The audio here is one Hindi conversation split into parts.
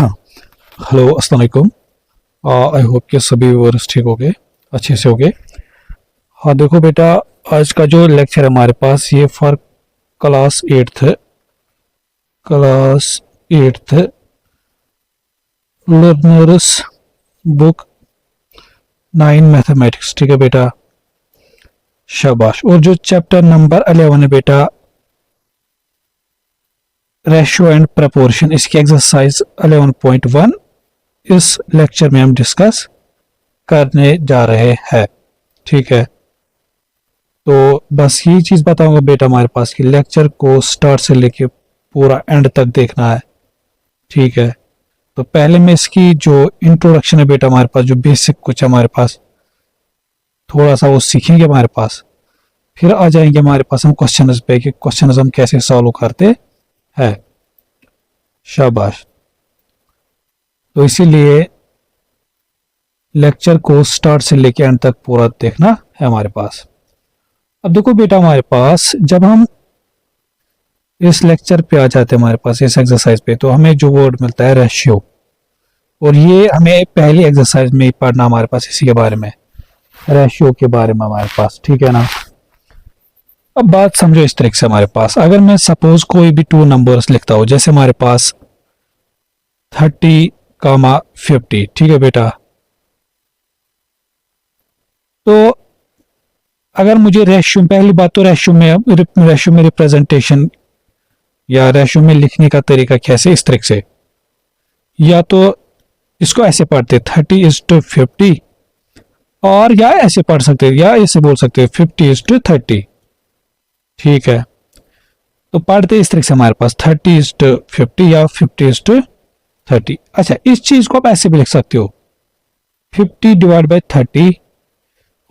हेलो अस्सलाम वालेकुम। आई होप कि सभी व्यूअर्स ठीक हो गए, अच्छे से हो गए। हाँ देखो बेटा, आज का जो लेक्चर है हमारे पास ये for class eighth learners book 9 mathematics. ठीक है बेटा, शाबाश। और जो चैप्टर नंबर 11 है बेटा, रेशियो एंड प्रपोर्शन, इसकी एक्सरसाइज 11.1 इस लेक्चर में हम डिस्कस करने जा रहे हैं। ठीक है, तो बस यही चीज बताऊंगा बेटा हमारे पास कि लेक्चर को स्टार्ट से लेके पूरा एंड तक देखना है। ठीक है, तो पहले में इसकी जो इंट्रोडक्शन है बेटा हमारे पास, जो बेसिक कुछ हमारे पास थोड़ा सा वो सीखेंगे हमारे पास, फिर आ जाएंगे हमारे पास हम क्वेश्चंस पे कि क्वेश्चंस हम कैसे सॉल्व करते हैं। शाबाश। तो इसीलिए लेक्चर को स्टार्ट से लेके एंड तक पूरा देखना है हमारे पास। अब देखो बेटा, हमारे पास जब हम इस लेक्चर पे आ जाते हैं हमारे पास इस एक्सरसाइज पे, तो हमें जो वर्ड मिलता है रेशियो, और ये हमें पहली एक्सरसाइज में ही पढ़ना हमारे पास इसी के बारे में, रेशियो के बारे में हमारे पास। ठीक है ना। अब बात समझो इस तरीके से, हमारे पास अगर मैं सपोज कोई भी टू नंबर्स लिखता हूं, जैसे हमारे पास 30, 50। ठीक है बेटा, तो अगर मुझे रेशियो, पहली बात तो रेशियो में रिप्रेजेंटेशन या रेशियो में लिखने का तरीका कैसे, इस तरीके से, या तो इसको ऐसे पढ़ते 30:50, और या ऐसे पढ़ सकते हैं, या ऐसे बोल सकते हैं 50:30। ठीक है, तो पढ़ते इस तरीके से हमारे पास 30:50 या 50:30। अच्छा, इस चीज को आप ऐसे भी लिख सकते हो 50/30,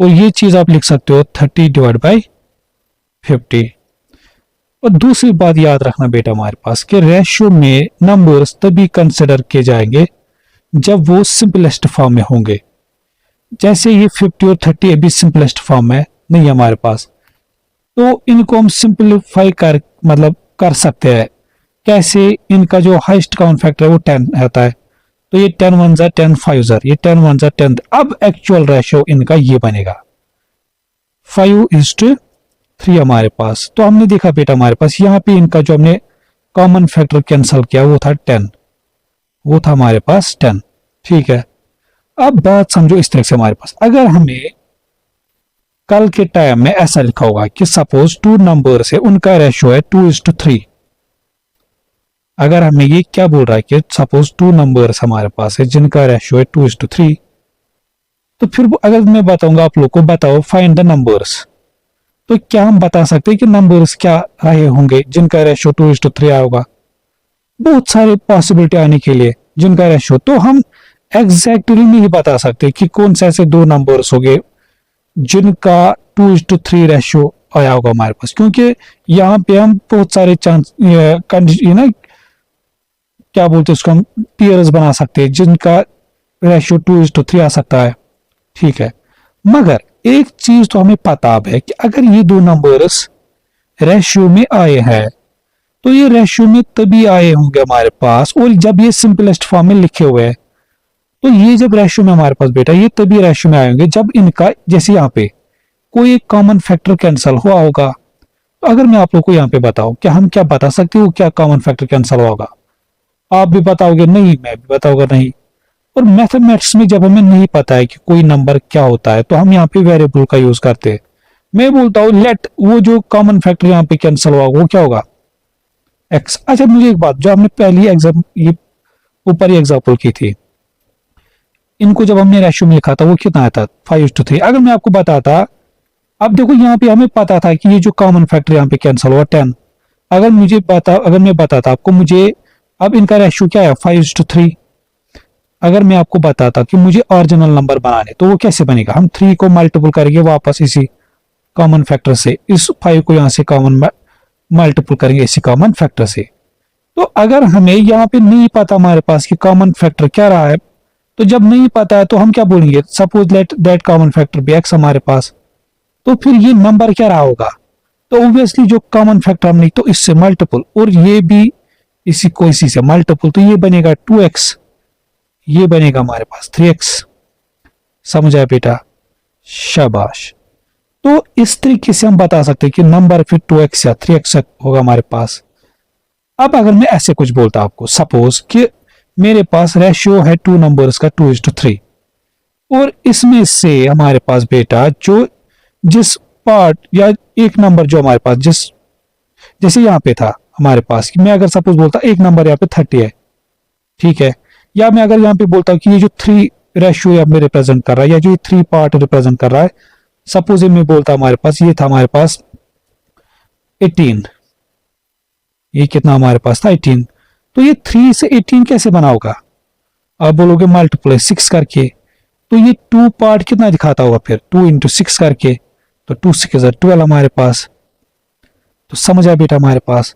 और ये चीज आप लिख सकते हो 30/50। और दूसरी बात याद रखना बेटा हमारे पास कि रेशियो में नंबर्स तभी कंसिडर किए जाएंगे जब वो सिंपलेस्ट फॉर्म में होंगे। जैसे ये 50 और 30 अभी सिंपलेस्ट फॉर्म में नहीं है हमारे पास, तो इनको हम सिंपलीफाई कर सकते हैं। कैसे? इनका जो हाईएस्ट कॉमन फैक्टर है वो 10 रहता है, तो ये 10 1 ज़ा 10 5 ज़ा, ये 10 1 ज़ा 10। अब एक्चुअल रेशियो इनका ये बनेगा 5:3 हमारे पास। तो हमने देखा बेटा हमारे पास यहाँ पे इनका जो हमने कॉमन फैक्टर कैंसिल किया वो था 10, वो था हमारे पास 10। ठीक है, अब बात समझो इस तरह से, हमारे पास अगर हमें कल के टाइम में ऐसा लिखा होगा कि सपोज टू नंबर से उनका रेशियो है 2:3। अगर हमें ये क्या बोल रहा है कि सपोज टू नंबर्स हमारे पास है जिनका रेशियो है 2:3, तो फिर अगर मैं बताऊंगा आप लोग को, बताओ फाइंड द नंबर्स, तो क्या हम बता सकते हैं कि नंबर्स क्या रहे होंगे जिनका रेशियो 2:3 आया होगा? बहुत सारे पॉसिबिलिटी आने के लिए जिनका रेशियो, तो हम एग्जैक्टली नहीं बता सकते कि कौन से ऐसे दो नंबर्स हो गए जिनका 2:3 रेशियो आया होगा हमारे पास, क्योंकि यहाँ पे हम बहुत सारे चांस ना क्या बोलते हैं उसको, हम पेयर्स बना सकते हैं जिनका रेशियो 2:3 आ सकता है। ठीक है, मगर एक चीज तो हमें पता अब है कि अगर ये दो नंबर्स रेशियो में आए हैं तो ये रेशियो में तभी आए होंगे हमारे पास, और जब ये सिंपलेस्ट फॉर्म में लिखे हुए हैं, तो ये जब रेशियो में हमारे पास बेटा ये तभी रेशियो में आएंगे जब इनका, जैसे यहाँ पे कोई एक कॉमन फैक्टर कैंसिल हुआ होगा। तो अगर मैं आप लोग को यहाँ पे बताऊं, क्या हम क्या बता सकते हो क्या कॉमन फैक्टर कैंसिल हुआ होगा? आप भी बताओगे नहीं, मैं भी बताऊंगा नहीं। और मैथमेटिक्स में जब हमें नहीं पता है कि कोई नंबर क्या होता है, तो हम यहाँ पे वेरिएबल का यूज करते हैं। मैं बोलता हूँ लेट, वो जो कॉमन फैक्टर यहाँ पे कैंसिल हुआ वो क्या होगा? एक्स। अच्छा, मुझे एक बात, जो हमने पहली एग्जाम ये ऊपर ही एग्जाम्पल की थी, इनको जब हमने रेशियो में लिखा था वो कितना आया था? 5:3। अगर मैं आपको बताता, अब देखो यहाँ पे हमें पता था कि ये जो कॉमन फैक्टर यहाँ पे कैंसिल हुआ 10, अगर मैं बताता आपको, मुझे अब इनका रेशियो क्या है 5:3, अगर मैं आपको बताता कि मुझे ओरिजिनल नंबर बनाने, तो वो कैसे बनेगा? हम 3 को मल्टीपल करेंगे वापस इसी कॉमन फैक्टर से, इस 5 को यहाँ से कॉमन मल्टीपल करेंगे इसी कॉमन फैक्टर से। तो अगर हमें यहाँ पे नहीं पता हमारे पास कि कॉमन फैक्टर क्या रहा है, तो जब नहीं पता है तो हम क्या बोलेंगे? Suppose let that common factor be X हमारे पास, तो फिर ये नंबर क्या रहा होगा? तो ऑब्वियसली जो कॉमन फैक्टर हमने, तो इससे मल्टीपल, और ये भी इसी को इसी से मल्टीपल, तो ये बनेगा 2x। ये बनेगा हमारे पास 3x। समझ आया बेटा, शाबाश। तो इस तरीके से हम बता सकते हैं कि नंबर फिर 2x या 3x होगा हमारे पास। अब अगर मैं ऐसे कुछ बोलता आपको, सपोज कि मेरे पास रेशियो है टू नंबर्स का 2:3, और इसमें से हमारे पास बेटा जो जिस पार्ट या एक नंबर जो हमारे पास जिस जैसे यहाँ पे था हमारे पास कि मैं अगर सपोज बोलता एक नंबर यहाँ पे 30 है, ठीक है, या मैं अगर यहाँ पे बोलता हूँ कि ये जो 3 रेशियो यहाँ पे रिप्रेजेंट कर रहा है या जो ये 3 पार्ट रिप्रेजेंट कर रहा है, सपोज मैं बोलता हमारे पास ये था हमारे पास 18, ये कितना हमारे पास था 18, तो ये 3 से 18 कैसे बना होगा? आप बोलोगे मल्टीप्लाई 6 करके, तो ये 2 पार्ट कितना दिखाता होगा फिर 2 इंटू 6 करके, तो 2 6 12 हमारे पास। तो समझ आया बेटा हमारे पास।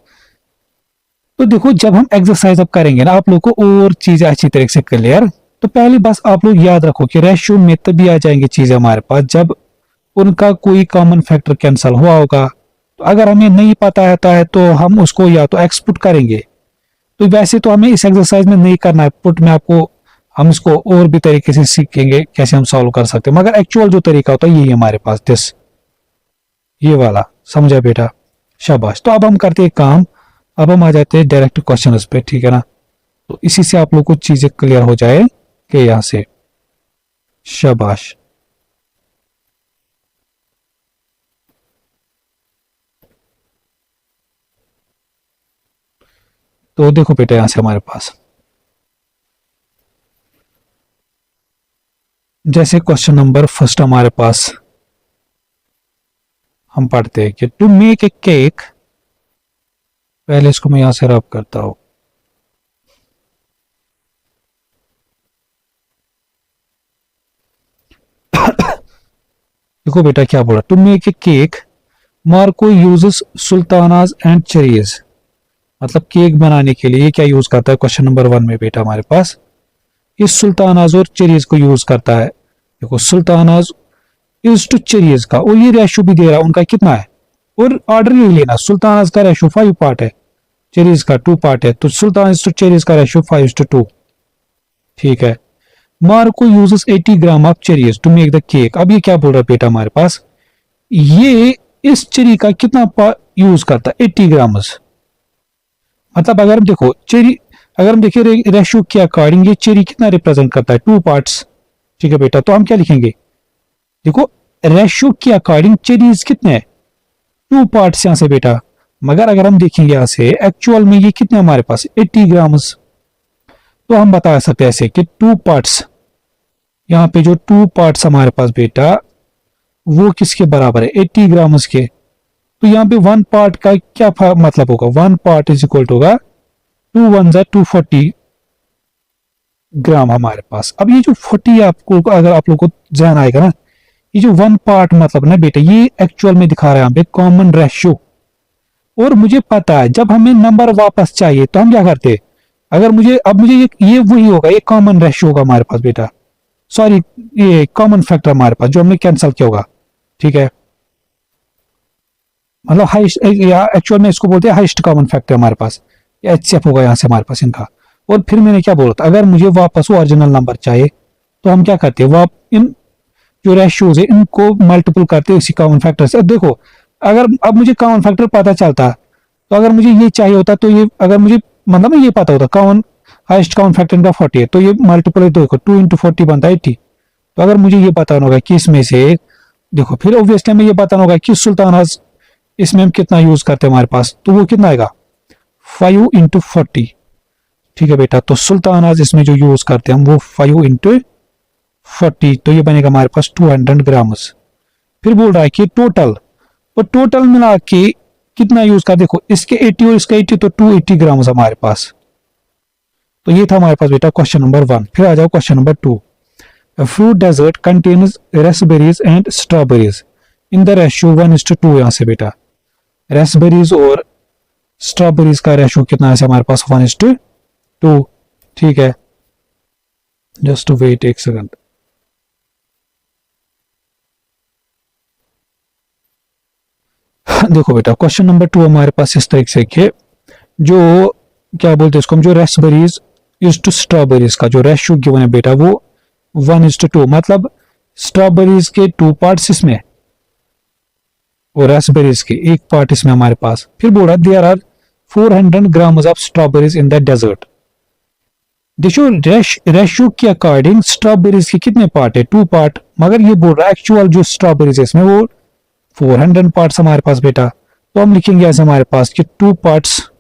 तो देखो जब हम एक्सरसाइज अब करेंगे ना आप लोग को और चीजें अच्छी तरीके से क्लियर, तो पहले बस आप लोग याद रखो कि रेशियो में तभी आ जाएंगे चीजें हमारे पास जब उनका कोई कॉमन फैक्टर कैंसल हुआ होगा। तो अगर हमें नहीं पता है तो हम उसको या तो एक्सपुट करेंगे, तो वैसे तो हमें इस एक्सरसाइज में नहीं करना है पुट में, आपको हम इसको और भी तरीके से सीखेंगे कैसे हम सॉल्व कर सकते हैं, मगर एक्चुअल जो तरीका होता है यही हमारे पास दिस ये वाला। समझा बेटा, शाबाश। तो अब हम करते हैं काम, अब हम आ जाते हैं डायरेक्ट क्वेश्चन पे, ठीक है ना। तो इसी से आप लोग को चीजें क्लियर हो जाए कि यहां से, शाबाश। तो देखो बेटा यहां से हमारे पास जैसे क्वेश्चन नंबर फर्स्ट हमारे पास हम पढ़ते हैं कि टू मेक ए केक, पहले इसको मैं यहां से रब करता हूं। देखो बेटा क्या बोला, to make a cake Marco uses sultanas and cherries, मतलब केक बनाने के लिए क्या यूज करता है क्वेश्चन नंबर 1 में बेटा हमारे पास, इस सुल्तानाज और चेरीज को यूज करता है। देखो सुल्तानाज इज टू चेरीज का, और ये रेशो भी दे रहा है उनका कितना है, और ऑर्डर नहीं लेना, सुल्तानाज का रेशो 5 पार्ट है, चेरीज का 2 पार्ट है, तो सुल्तान टू चेरीज का रेशो 5:2, ठीक है। Marco uses 80 gram of cherries to make the cake. अब ये क्या बोल रहा है बेटा हमारे पास, ये इस चेरी का कितना यूज करता है 80 ग्राम, मतलब अगर हम देखो चेरी, अगर हम देखिए रेशियो के अकॉर्डिंग ये चेरी कितना रिप्रेजेंट करता है 2 पार्ट्स, ठीक है बेटा। तो हम क्या लिखेंगे, देखो रेशियो के अकॉर्डिंग चेरीज कितने हैं 2 पार्ट्स यहां से बेटा, मगर अगर हम देखेंगे यहां से एक्चुअल में ये कितने हमारे पास 80 ग्राम्स, तो हम बता सकते हैं ऐसे कि 2 पार्ट्स, यहाँ पे जो 2 पार्ट्स हमारे पास बेटा वो किसके बराबर है 80 ग्राम्स के, तो यहाँ पे 1 पार्ट का क्या मतलब होगा, 1 पार्ट इज इक्वल टू होगा 2 1 240 ग्राम हमारे पास। अब ये जो 40 आपको अगर आप लोग को ध्यान आएगा ना, ये जो 1 पार्ट मतलब ना बेटा ये एक्चुअल में दिखा रहा है यहाँ पे कॉमन रेशियो, और मुझे पता है जब हमें नंबर वापस चाहिए तो हम क्या करते हैं, अगर मुझे अब मुझे ये वही होगा, ये कॉमन रेशियो होगा हमारे पास बेटा, सॉरी ये कॉमन फैक्टर हमारे पास जो हमने कैंसिल किया होगा, ठीक है, मतलब हाइस्ट, एक्चुअल में इसको बोलते हैं हाइस्ट कॉमन फैक्टर हमारे पास, एचसीएफ होगा यहाँ से हमारे पास इनका। और फिर मैंने क्या बोला था, अगर मुझे वापस वो ओरिजिनल नंबर चाहिए तो हम क्या करते हैं, वो इन जो रेशियोज है इनको मल्टीपल करते हैं इसी कॉमन फैक्टर से। देखो अगर अब मुझे कॉमन फैक्टर पता चलता, तो अगर मुझे ये चाहिए होता तो ये, अगर मुझे मतलब ये पता होता कॉमन हाइस्ट कॉमन फैक्टर इनका 40 है, तो ये मल्टीपल देखो 2 इंटू 40 बनता है 80। तो अगर मुझे ये बताना होगा कि इसमें से, देखो फिर ऑब्वियसली हमें ये बताना होगा कि सुल्तानाज इसमें हम कितना यूज करते हैं हमारे पास, तो वो कितना आएगा 5 इंटू 40, ठीक है बेटा। तो सुल्तानाज इसमें जो यूज करते हैं हम वो 5 इंटू 40, तो ये बनेगा हमारे पास 200 ग्राम्स। फिर बोल रहा है कि टोटल, और टोटल मिला के कितना यूज कर, देखो इसके 80 और इसका 80, तो 280 ग्राम्स हमारे पास। तो ये था हमारे पास बेटा क्वेश्चन नंबर 1। फिर आ जाओ question number 2। Fruit dessert contains raspberries and strawberries in the ratio 1:2। यहां से बेटा रेस्पबेरीज और स्ट्रॉबेरीज का रेशियो कितना है हमारे पास 1:2, ठीक है। जस्ट टू वेट एक सेकंड। देखो बेटा क्वेश्चन नंबर 2 हमारे पास इस तरीके से कि जो क्या बोलते हैं इसको हम, जो रेस्पबेरीज इज टू स्ट्रॉबेरीज का जो रेशियो गिवन है बेटा वो 1:2, मतलब स्ट्रॉबेरीज के 2 पार्ट्स इसमें और रेसबेरीज के 1 पार्ट इसमें हमारे पास। फिर बोला there are 400 grams of strawberries in the dessert. देखो रेशियो के अकॉर्डिंग स्ट्रॉबेरीज के कितने पार्ट है, 2 पार्ट, मगर ये बोल रहा है एक्चुअल जो स्ट्रॉबेरीज है इसमें वो 400 पार्ट्स हमारे पास बेटा। तो हम लिखेंगे ऐसे हमारे पास कि 2 पार्ट्स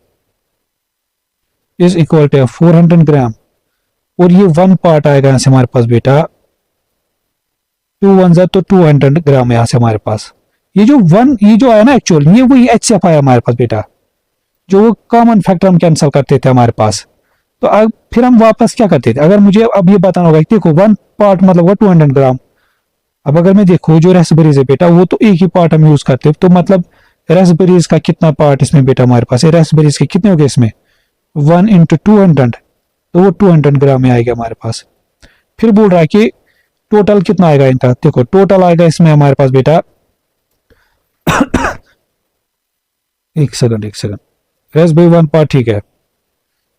इज इक्वल टू 400 ग्राम और ये 1 पार्ट आएगा यहाँ से हमारे पास बेटा 2 1 जा तो 200 ग्राम यहाँ से हमारे पास। ये जो आया ना एक्चुअल ये वही HCF आया हमारे पास बेटा, जो कॉमन फैक्टर हम कैंसिल करते थे हमारे पास। तो अब फिर हम वापस क्या करते थे, अगर मुझे अब ये बताना होगा देखो 1 पार्ट मतलब होगा 200 ग्राम। अब अगर मैं देखो जो रेसबेरीज है बेटा वो तो एक ही पार्ट हम यूज करते हैं, तो मतलब रेसबेरीज का कितना पार्ट इसमें बेटा हमारे पास है, रेसबेरीज के कितने हो गए इसमें 1 × 200, तो वो 200 ग्राम में आएगा हमारे पास। फिर बोल रहा है कि टोटल कितना आएगा इनका, देखो टोटल आएगा इसमें हमारे पास बेटा एक सेकंड रेसबेरी 1 पार्ट, ठीक है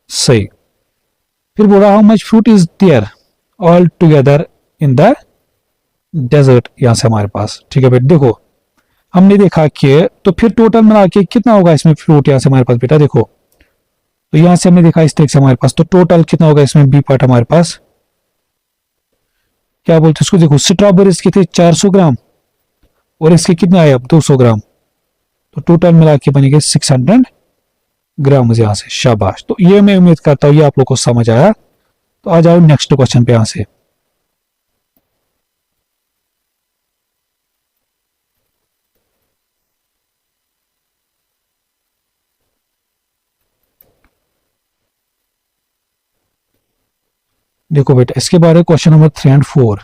सही। फिर बोला how much fruit is there all together in the dessert, यहां से हमारे पास, ठीक है बेटा। देखो हमने देखा कि तो फिर टोटल मिला के कितना होगा इसमें फ्रूट यहां से हमारे पास बेटा, देखो तो यहां से हमने देखा इस तरीके से हमारे पास, तो टोटल कितना होगा इसमें बी पार्ट हमारे पास क्या बोलते हैं इसको, देखो स्ट्रॉबेरीज के थे 400 ग्राम और इसके कितने आए अब 200 ग्राम, तो टोटल मिला के बनेंगे 600 ग्राम यहां से। शाबाश, तो ये मैं उम्मीद करता हूं ये आप लोग को समझ आया। तो आ जाओ नेक्स्ट क्वेश्चन पे यहां से। देखो बेटा इसके बारे में क्वेश्चन नंबर 3 और 4।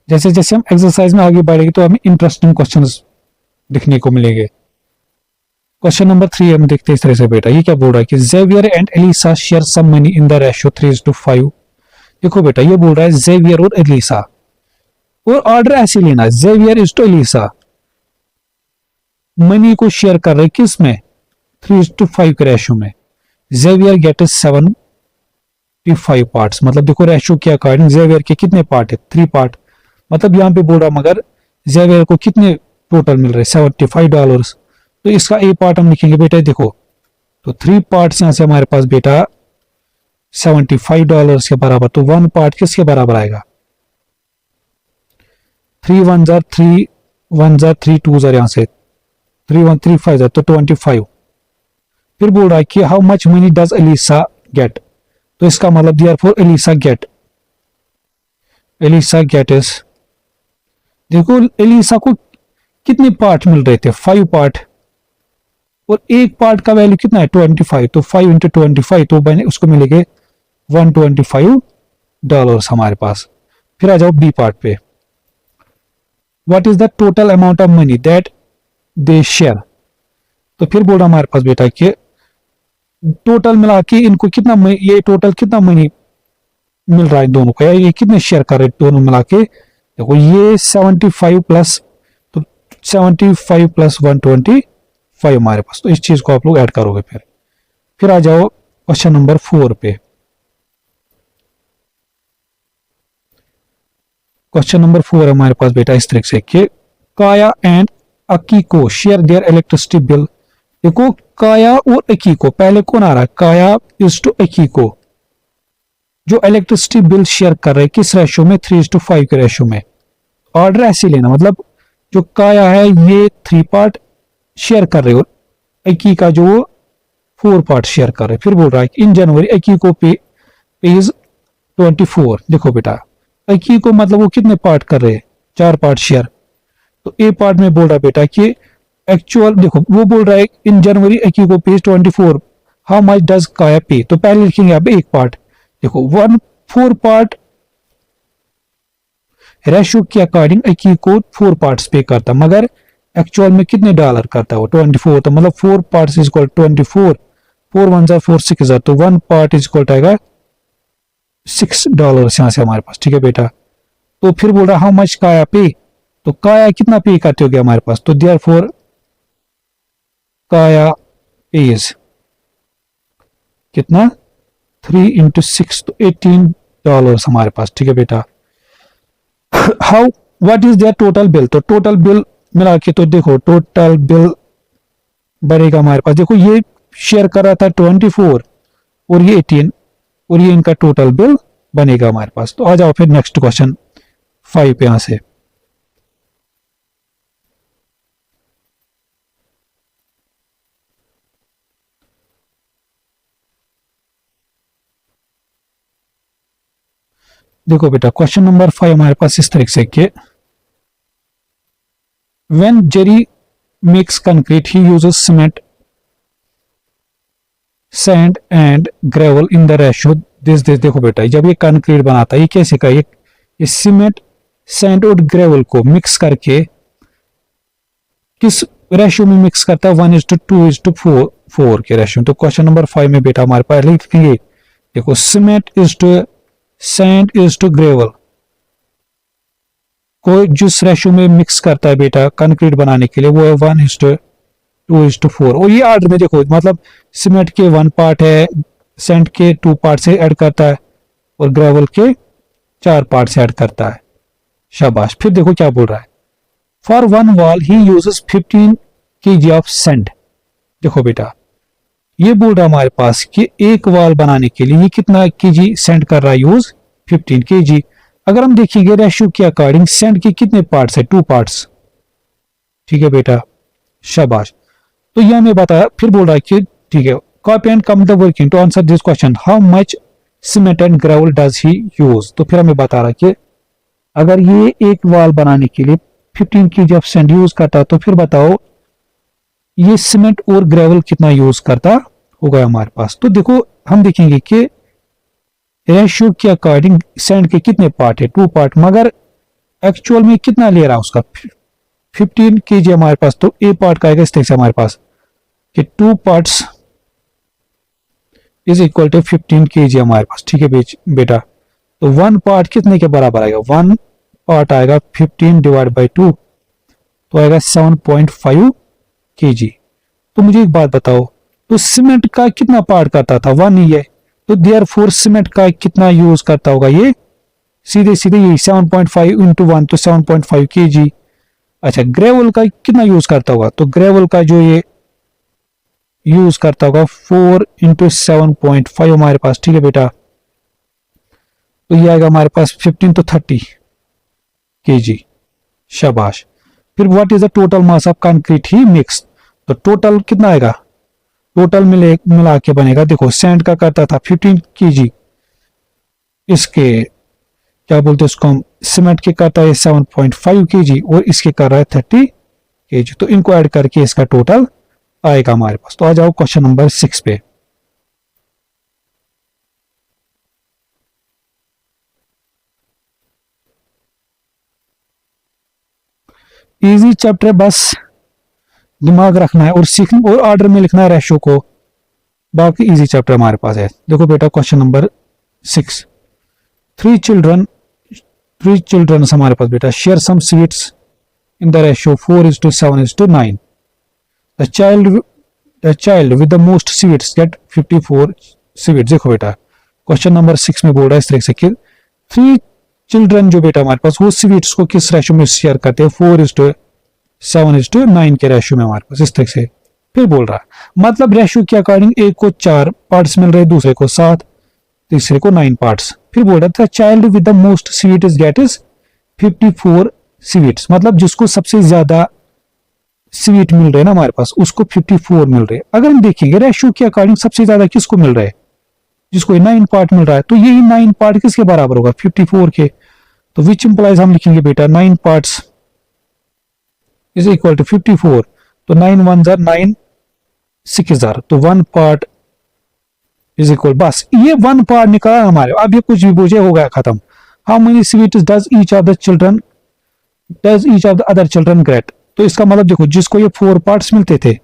जैसे जैसे हम एक्सरसाइज में आगे बढ़ेंगे तो हमें इंटरेस्टिंग क्वेश्चंस दिखने को मिलेंगे। क्वेश्चन नंबर 3 हम देखते हैं इस तरह से बेटा, ये क्या बोल रहा है कि Xavier and Elisa share some money in the ratio 3:5। देखो बेटा ये बोल रहा है जेवियर और एलिसा, और ऑर्डर ऐसे लेना है Xavier is to Elisa, money को शेयर कर रहे किस में 3:5 के रेशियो में। जेवियर गेट 75 पार्ट्स, मतलब देखो रेशियो के अकॉर्डिंग जेवियर के कितने पार्ट है 3 पार्ट, मतलब यहां पे बोल रहा मगर जेवियर को कितने टोटल मिल रहे $75। तो इसका ए पार्ट हम लिखेंगे बेटा, देखो तो 3 पार्ट्स यहां से हमारे पास बेटा $75 के बराबर, तो 1 पार्ट किसके बराबर आएगा 3 1 जार 3 1 जार 3 2 जार यहां से 3 1 3 5 जार तो 25। फिर बोल रहा है कि how much money does Elisa get, तो इसका मतलब देयरफॉर एलिसा गेट इज, देखो एलिसा को कितने पार्ट मिल रहे थे 5 पार्ट, और एक पार्ट का वैल्यू कितना है 25, तो 5 × 25 तो मैंने उसको मिलेंगे $125 हमारे पास। फिर आ जाओ बी पार्ट पे, what is the total amount of money that they share, तो फिर बोल रहा हमारे पास बेटा कि टोटल मिला के इनको कितना ये टोटल कितना मनी मिल रहा है दोनों को, ये कितने शेयर कर रहे दोनों मिला के, देखो ये 75 प्लस, तो 75 प्लस 125 हमारे पास, तो इस चीज को आप लोग ऐड करोगे। फिर आ जाओ क्वेश्चन नंबर 4 पे। क्वेश्चन नंबर 4 हमारे पास बेटा इस तरीके से कि काया and अकीको share their electricity bill. देखो काया और अकीको, पहले कौन आ रहा है काया इज टू अकीको, जो इलेक्ट्रिसिटी बिल शेयर कर रहे हैं किस रेशियो में 3:5 के रेशियो में। ऑर्डर ऐसे लेना, मतलब जो काया है ये 3 पार्ट शेयर कर रहे हो, अकी का जो 4 पार्ट शेयर कर रहे। फिर बोल रहा है इन जनवरी अकी को पेज 24। देखो बेटा अकी को मतलब वो कितने पार्ट कर रहे हैं 4 पार्ट शेयर, तो ए पार्ट में बोल रहा है बेटा कि एक्चुअल, देखो वो बोल रहा है इन जनवरी अकी को पेज 24 हाउ मच डज काया पे, तो पहले लिखेंगे आप एक पार्ट, देखो 4 पार्ट रेशियो के अकॉर्डिंग अकी को 4 पार्ट्स पे करता, मगर एक्चुअल में कितने डॉलर करता है वो 24, तो मतलब 4 parts is equal 24, 4 1 jar 4 6 jar, तो 1 पार्ट इज इक्वल आएगा $6 यहां से हमारे पास, ठीक है बेटा। तो फिर बोल रहा हाउ मच काया पे, तो काया कितना पे करते हो गया हमारे पास, तो देयरफॉर काया पेज कितना 3 इंटू 6 तो $18 हमारे पास। ठीक है बेटा। How what is there total bill, तो टोटल बिल मिला के तो देखो टोटल बिल बढ़ेगा हमारे पास। देखो ये शेयर कर रहा था 24 और ये 18 और ये इनका टोटल बिल बनेगा हमारे पास। तो आ जाओ फिर नेक्स्ट क्वेश्चन 5 पे यहां से। देखो बेटा क्वेश्चन नंबर 5 हमारे पास इस तरीके से कि when Jerry makes concrete he uses cement sand and gravel in the ratio this. देखो बेटा जब ये कंक्रीट बनाता है ये कैसे का, ये सीमेंट सैंड और ग्रेवल को मिक्स करके किस रेशियो में मिक्स करता है 1:2:4 के रेशियो। तो क्वेश्चन नंबर 5 में बेटा हमारे पास लिखेंगे देखो cement is to sand is to gravel को जिस रेशियो में मिक्स करता है बेटा कंक्रीट बनाने के लिए वो है 1:2:4। और ये आर्डर में देखो मतलब सीमेंट के 1 पार्ट है, सैंड के 2 पार्ट से ऐड करता है और ग्रेवल के 4 पार्ट से ऐड करता है। शाबाश। फिर देखो क्या बोल रहा है, for one wall he uses 15 kg of sand. देखो बेटा ये बोल रहा है हमारे पास कि एक वॉल बनाने के लिए ये कितना केजी सैंड कर रहा है यूज 15 kg। अगर हम देखेंगे रेशियो के अकॉर्डिंग सैंड के कितने पार्ट्स है 2 पार्ट्स। ठीक है बेटा शाबाश। तो यह हमें बताया। फिर बोल रहा है कि ठीक है copy and come the working to answer this question how much cement and gravel does he use. तो फिर हमें बता रहा है कि अगर ये एक वॉल बनाने के लिए 15 kg ऑफ सैंड यूज करता तो फिर बताओ ये सीमेंट और ग्रेवल कितना यूज करता होगा हमारे पास। तो देखो हम देखेंगे कि रेशियो के अकॉर्डिंग सैंड के कितने पार्ट है 2 पार्ट, मगर एक्चुअल में कितना ले रहा है उसका 15 kg हमारे पास। तो ए पार्ट का आएगा इस तरह से हमारे पास कि 2 parts is equal to 15 kg हमारे पास। ठीक है बेटा। तो 1 पार्ट कितने के बराबर आएगा 1 पार्ट आएगा 15 डिवाइड बाई 2 तो आएगा 7.5 kg। तो मुझे एक बात बताओ तो सीमेंट का कितना पार्ट करता था 1 ही है, तो देयरफॉर सीमेंट का कितना यूज करता होगा ये सीधे सीधे यही 7.5 इंटू 1 तो 7.5 kg। अच्छा ग्रेवल का कितना यूज करता होगा, तो ग्रेवल का जो ये यूज करता होगा 4 इंटू 7.5 हमारे पास। ठीक है बेटा। तो ये आएगा हमारे पास 15 तो 30 kg। शाबाश। फिर what is the total mass of concrete he mix. तो टोटल कितना आएगा, टोटल मिला के बनेगा देखो सैंड का करता था 15 kg, इसके क्या बोलते हैं उसको हम सीमेंट के करता है 7.5 kg और इसके कर रहा है 30 kg। तो इनको ऐड करके इसका टोटल आएगा हमारे पास। तो आ जाओ क्वेश्चन नंबर 6 पे। इजी चैप्टर, बस दिमाग रखना है और सीखना और ऑर्डर में लिखना है रेशियो को, बाकी इजी चैप्टर हमारे पास है। देखो बेटा क्वेश्चन नंबर 6 थ्री चिल्ड्रन हमारे पास बेटा share some sweets in the ratio 4:7:9। The child with the most sweets get 54 sweets. देखो बेटा क्वेश्चन नंबर 6 में बोल रहा है इस तरह से कि 3 चिल्ड्रन जो बेटा हमारे पास वो स्वीट्स को किस रेशियो में शेयर करते हैं 4:7:9 के रेशियो में हमारे पास इस तरह से। फिर बोल रहा है मतलब रेशियो के अकॉर्डिंग एक को 4 पार्ट्स मिल रहे, दूसरे को 7, तीसरे को 9 पार्ट्स। फिर बोल रहा था child with the most sweet is get is 54 sweets, मतलब जिसको सबसे ज्यादा स्वीट मिल रहे हैं ना हमारे पास उसको 54 मिल रहे हैं। अगर हम देखेंगे रेशियो के अकॉर्डिंग सबसे ज्यादा किसको मिल रहा है, जिसको 9 पार्ट मिल रहा है, तो यही 9 पार्ट किसके बराबर होगा 54 के। तो विच इंप्लाइज हम लिखेंगे बेटा 9 पार्ट्स इज इक्वल टू 54। तो 9 1 9 6 तो 1 पार्ट इज इक्वल, बस ये 1 पार्ट निकला हमारे। अब ये कुछ भी पूछे हो गया खत्म। How many sweets does each of the other children gate. तो इसका मतलब देखो जिसको ये 4 पार्ट्स मिलते थे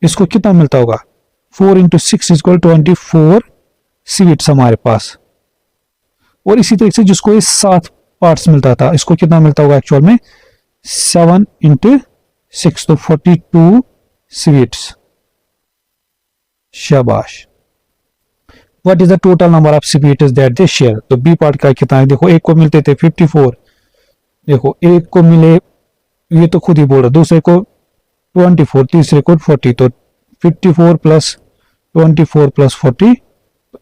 इसको कितना मिलता होगा 4 इंटू 6 इक्वल 24 स्वीट्स हमारे पास। और इसी तरीके से जिसको ये 7 पार्ट्स मिलता था इसको कितना मिलता होगा एक्चुअल में 7 इंटू 6 तो 42 स्वीट्स। शाबाश। What is the total number of species that they share? तो बी पार्ट का कितना है? देखो एक को मिलते थे 54, देखो एक को मिले, ये तो खुद ही बोल रहा, दूसरे को 24, तीसरे को 40, तो 54 प्लस 24 प्लस 40,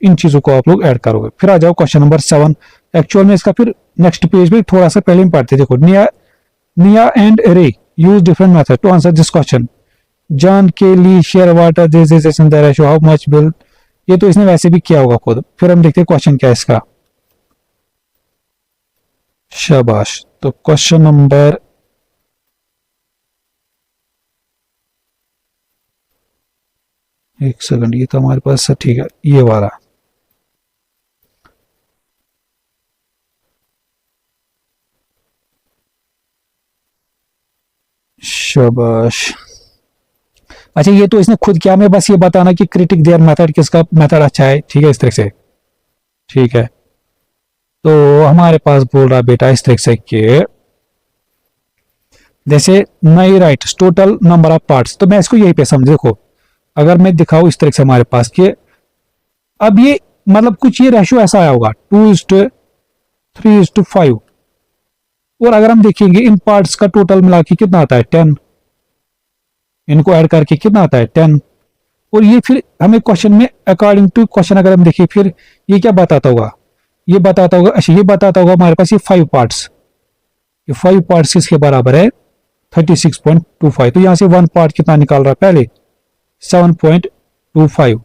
इन चीजों को आप लोग ऐड करोगे। फिर आ जाओ क्वेश्चन नंबर 7। एक्चुअल में इसका फिर नेक्स्ट पेज में थोड़ा सा पहले में पढ़ते, देखो Nia and Ray use different method to answer this question. John के Lee share water this is in the ratio how much bill, ये तो इसने वैसे भी किया होगा खुद। फिर हम देखते हैं क्वेश्चन क्या है इसका। शाबाश। तो क्वेश्चन नंबर एक सेकंड, ये तो हमारे पास ठीक है, ये वाला। शाबाश। अच्छा ये तो इसने खुद किया, मैं बस ये बताना कि क्रिटिक देयर मेथड किसका मेथड अच्छा है, ठीक है, इस तरह से। ठीक है, तो हमारे पास बोल रहा बेटा इस तरह से कि जैसे नई right total number of parts, तो मैं इसको यही पे समझ, देखो अगर मैं दिखाऊं इस तरह से हमारे पास कि अब ये मतलब कुछ ये रेशियो ऐसा आया होगा 2:3:5, और अगर हम देखेंगे इन पार्ट्स का टोटल मिला के कितना आता है 10, इनको ऐड करके कितना आता है 10, और ये फिर हमें क्वेश्चन में अकॉर्डिंग टू क्वेश्चन अगर हम देखें फिर ये क्या बताता होगा, ये बताता होगा, अच्छा ये बताता होगा हमारे पास ये 5 पार्ट्स, ये 5 पार्ट्स इसके बराबर है 36.25, तो यहां से 1 पार्ट कितना निकाल रहा है पहले 7.25,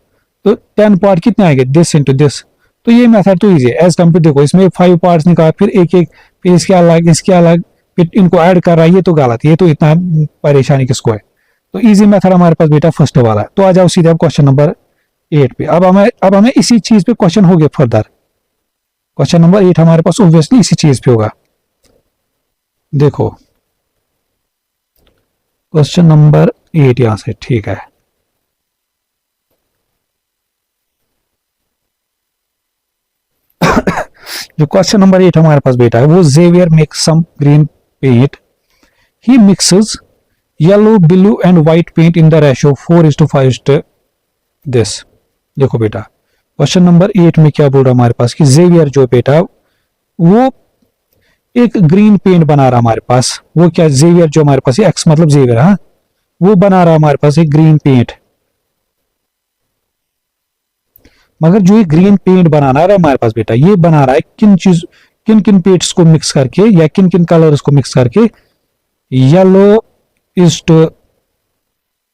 तो 10 पार्ट कितने आएंगे दिस इंटू दिस, तो ये मेथड तो इजी है एज कम्पेयर। देखो इसमें 5 पार्ट्स निकाल, फिर एक एक, फिर इसके अलग, फिर इनको ऐड कर रहा है, ये तो गलत, ये तो इतना परेशानी किसको है। तो इजी मेथड हमारे पास बेटा फर्स्ट वाला है। तो आ जाओ सीधे अब क्वेश्चन नंबर 8 पे। अब हमें इसी चीज पे क्वेश्चन हो गया फर्दर। क्वेश्चन नंबर 8 हमारे पास ऑब्वियसली इसी चीज पे होगा। देखो क्वेश्चन नंबर 8 यहां से, ठीक है। जो क्वेश्चन नंबर 8 हमारे पास बेटा है वो Xavier makes some green paint, he mixes yellow blue and white paint in the ratio 4:5 this. देखो बेटा क्वेश्चन नंबर 8 में क्या बोल रहा हमारे पास कि जेवियर जो बेटा वो एक ग्रीन पेंट बना रहा हमारे पास, वो क्या जेवियर जो हमारे पास एक्स मतलब जेवियर, हाँ वो बना रहा हमारे पास एक ग्रीन पेंट। मगर जो ये ग्रीन पेंट बनाना रहा है हमारे पास बेटा, ये बना रहा है किन किन पेंट्स को मिक्स करके या किन किन कलर्स को मिक्स करके, yellow is to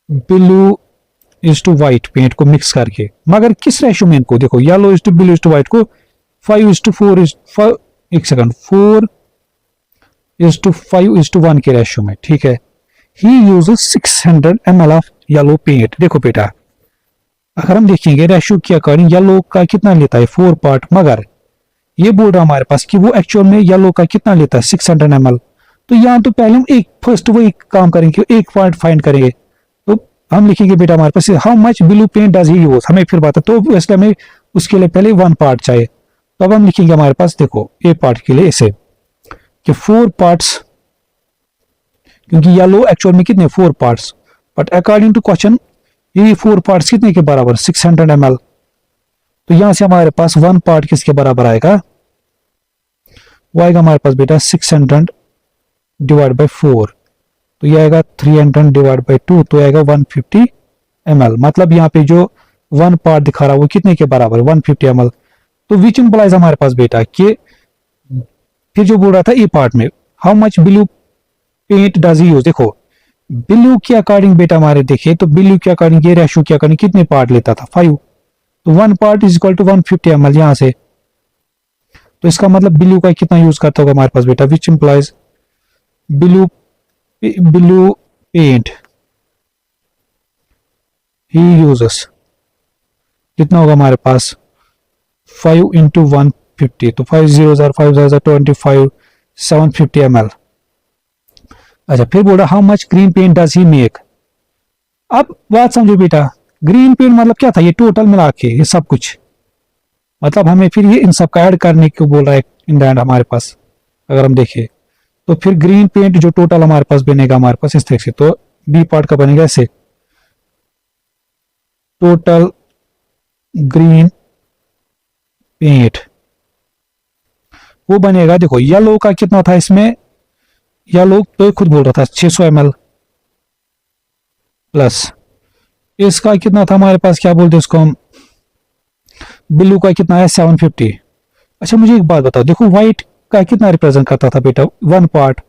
blue is to white paint को मिक्स करके। मगर किस रेशियो में इनको, देखो yellow is to blue is to white को 5:4 एक सेकंड 4:5:1 के रेशियो में, ठीक है। He uses 600 ml of yellow paint. देखो बेटा अगर हम देखेंगे रेशियो के अकॉर्डिंग येलो का कितना लेता है 4 पार्ट, मगर ये बोल रहा हमारे पास कि वो एक्चुअल में येलो का कितना लेता है 600 ml। तो यहाँ तो पहले हम फर्स्ट वो एक काम करेंगे, एक पॉइंट फाइंड करेंगे, तो हम लिखेंगे बेटा हमारे पास how much blue paint does he use, हमें फिर बता, तो वैसे हमें उसके लिए पहले 1 पार्ट चाहिए। तो अब हम लिखेंगे हमारे पास, देखो ए पार्ट के लिए इसे कि 4 पार्ट्स, क्योंकि येलो एक्चुअल में कितने 4 parts, but according to question ये 4 पार्ट्स कितने के बराबर 600 ml। तो यहां से हमारे पास 1 पार्ट किसके बराबर आएगा, वो आएगा हमारे पास बेटा 600 डिवाइड बाई 4, तो ये आएगा 300 डिवाइड बाई 2, तो आएगा 150 ml। मतलब यहाँ पे जो 1 पार्ट दिखा रहा है वो कितने के बराबर 150 ml। तो विच इंप्लाइज हमारे पास बेटा कि फिर जो बोल रहा था ए पार्ट में how much blue paint does he use, देखो ब्लू के अकॉर्डिंग बेटा हमारे देखे तो ब्लू के अकॉर्डिंग ये रेशियो के अकॉर्डिंग कितने पार्ट लेता था 5, तो 1 part is equal to 150 ml यहां से। तो इसका मतलब ब्लू का कितना यूज करता होगा हमारे पास बेटा, which implies blue paint he uses कितना होगा हमारे पास 5 into 150, तो 5 zeros are 5 zeros are 25, 750 ml। अच्छा फिर बोल रहा how much green paint does he make. अब बात समझो बेटा, ग्रीन पेंट मतलब क्या था, ये टोटल मिला के ये सब कुछ, मतलब हमें फिर ये इन सब का ऐड करने को बोल रहा है इन द एंड हमारे पास। अगर हम देखें तो फिर ग्रीन पेंट जो टोटल हमारे पास बनेगा हमारे पास इस तरह से, तो बी पार्ट का बनेगा ऐसे टोटल ग्रीन पेंट, वो बनेगा। देखो येलो का कितना था इसमें, येलो तो खुद बोल रहा था 600 ml प्लस, इसका कितना था हमारे पास, क्या बोलते हैं उसको हम, ब्लू का कितना है 750। अच्छा मुझे एक बात बताओ, देखो व्हाइट का कितना रिप्रेजेंट करता था बेटा, 1 पार्ट,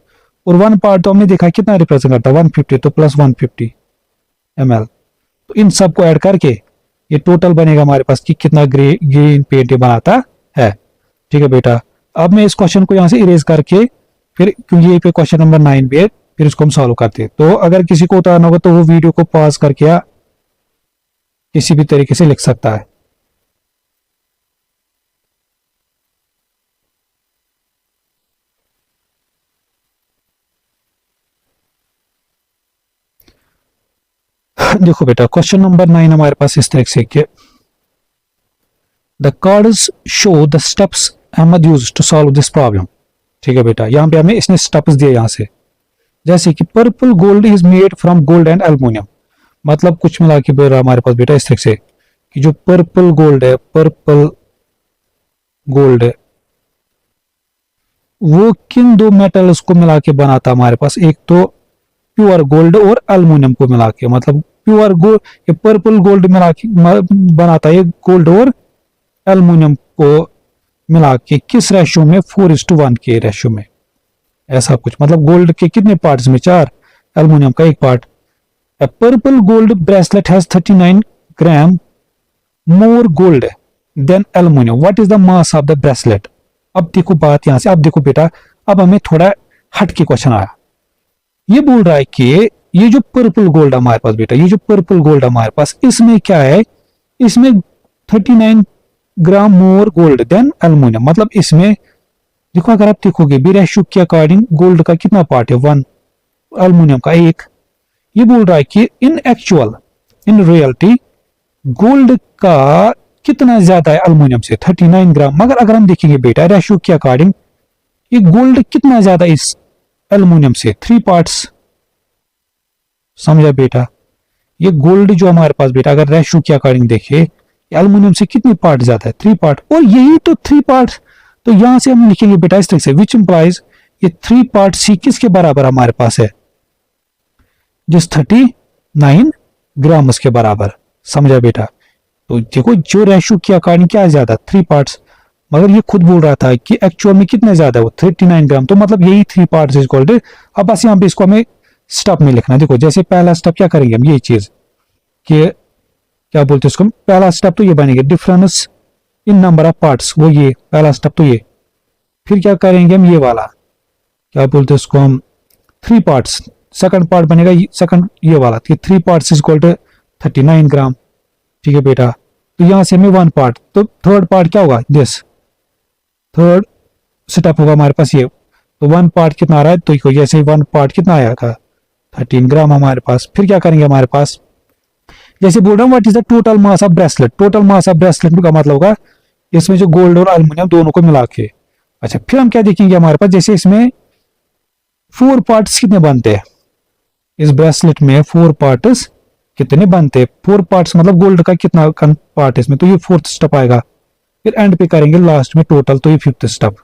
और 1 पार्ट तो हमने देखा कितना रिप्रेजेंट करता है 150, तो प्लस 150 ml। तो इन सबको ऐड करके ये टोटल बनेगा हमारे पास कि कितना ग्रीन पेंट बनाता है। ठीक है बेटा, अब मैं इस क्वेश्चन को यहां से इरेज करके फिर, क्योंकि ये पे क्वेश्चन नंबर 9 भी है, फिर इसको हम सॉल्व करते हैं। तो अगर किसी को उतारना होगा तो वो वीडियो को पॉज करके या किसी भी तरीके से लिख सकता है। देखो बेटा क्वेश्चन नंबर 9 हमारे पास इस तरह से कि the cards show the steps Ahmed used to solve this problem. ठीक है बेटा, यहाँ पे हमें इसने स्टेप्स दिए यहां से, जैसे कि purple gold is made from gold and aluminium. मतलब कुछ मिला के बोल रहा हमारे पास बेटा इस तरह से कि जो पर्पल गोल्ड है, पर्पल गोल्ड है, वो किन दो मेटल्स को मिला के बनाता हमारे पास, एक तो प्योर गोल्ड और एल्युमिनियम को मिला के, मतलब प्योर गोल्ड, ये पर्पल गोल्ड मिला के बनाता है गोल्ड और एल्युमिनियम को मिला के, किस रेशियो में, 4:1 के रेशियो में, ऐसा कुछ। मतलब गोल्ड के कितने पार्ट्स में, 4, एल्युमिनियम का 1 part. A purple gold bracelet has 39 gram more gold than aluminum. What is the mass of the bracelet? अब देखो बात यहां से, अब देखो बेटा, अब हमें थोड़ा हट के क्वेश्चन आया। ये बोल रहा है कि ये जो पर्पल गोल्ड हमारे पास बेटा, ये जो पर्पल गोल्ड हमारे पास, इसमें क्या है, इसमें 39 ग्राम मोर गोल्ड देन एल्युमिनियम। मतलब इसमें देखो, अगर आप देखोगे भी रेशियो के अकॉर्डिंग गोल्ड का कितना पार्ट है, 1, एल्युमिनियम का 1। ये बोल रहा है कि इन एक्चुअल, इन रियलिटी गोल्ड का कितना ज्यादा है एल्युमिनियम से, 39 ग्राम। मगर अगर हम देखेंगे बेटा रेशियो के अकॉर्डिंग, ये गोल्ड कितना ज्यादा इस एल्युमिनियम से, 3 पार्ट्स। समझा बेटा, ये गोल्ड जो हमारे पास बेटा अगर रेशियो के अकॉर्डिंग देखे, एल्युमिनियम से कितने पार्ट ज्यादा है, 3 पार्ट, और यही तो 3 पार्ट। तो यहां से हम लिखेंगे बेटा इस तरह से, विच इंप्लाइज ये 3 पार्ट सी किसके बराबर हमारे पास है, जिस 39 ग्राम के बराबर। समझा बेटा, तो देखो जो रेशियो के अकॉर्डिंग क्या ज्यादा, 3 पार्ट्स, मगर ये खुद बोल रहा था कि एक्चुअल में कितना ज्यादा है, वो 39 ग्राम। तो मतलब यही 3 पार्ट्स इज इक्वल टू, अब बस यहाँ पे इसको हमें स्टेप में लिखना है। देखो जैसे पहला स्टेप क्या करेंगे हम, ये चीज कि क्या बोलते हैं उसको, पहला स्टेप तो ये बनेगा difference in number of parts, वो ये पहला स्टेप तो ये। फिर क्या करेंगे हम, ये वाला क्या बोलते हैं उसको हम, 3 पार्ट्स, सेकंड पार्ट बनेगा सेकंड ये वाला, 3 पार्ट्स इज इक्वल टू 39 ग्राम। ठीक है बेटा, तो यहां से हमें 1 पार्ट, तो थर्ड पार्ट क्या होगा, दिस थर्ड स्टेप होगा हमारे पास ये। तो 1 पार्ट कितना आ रहा है, तो जैसे 1 पार्ट कितना आया था 13 ग्राम हमारे पास। फिर क्या करेंगे हमारे पास, जैसे बोल रहा हूँ what is the total mass of bracelet, total mass of bracelet का मतलब होगा इसमें जो गोल्ड और एल्युमिनियम दोनों को मिला के। अच्छा फिर हम क्या देखेंगे हमारे पास, जैसे इसमें 4 पार्ट्स कितने बनते हैं, इस ब्रेसलेट में 4 पार्ट्स कितने बनते हैं, 4 पार्ट्स मतलब गोल्ड का कितना पार्ट है इसमें, तो ये 4th स्टेप आएगा। फिर एंड पे करेंगे लास्ट में टोटल, तो ये 5th स्टेप।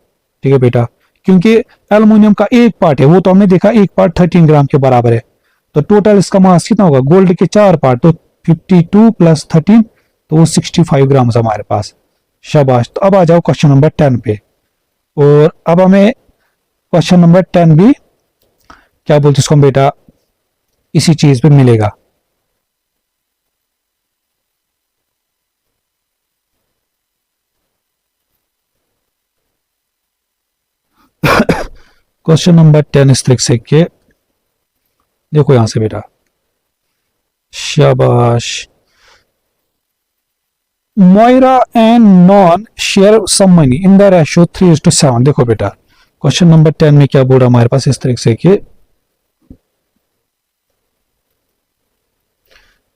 ठीक है बेटा, क्योंकि एल्युमिनियम का 1 पार्ट है, वो तो हमने देखा 1 पार्ट 13 ग्राम के बराबर है, तो टोटल इसका मास कितना होगा, गोल्ड के 4 पार्ट, तो 52 + 13, तो वो 65 ग्राम हमारे पास। शाबाश। तो अब आ जाओ क्वेश्चन नंबर 10 पे, और अब हमें क्वेश्चन नंबर 10 भी क्या बोलते इसको बेटा, इसी चीज पे मिलेगा। क्वेश्चन नंबर 10 इस तरीके से कि देखो यहां से बेटा, शाबाश, Moira and Nan share some money in the ratio 3:7। देखो बेटा क्वेश्चन नंबर 10 में क्या बोल रहा हमारे पास इस तरीके से कि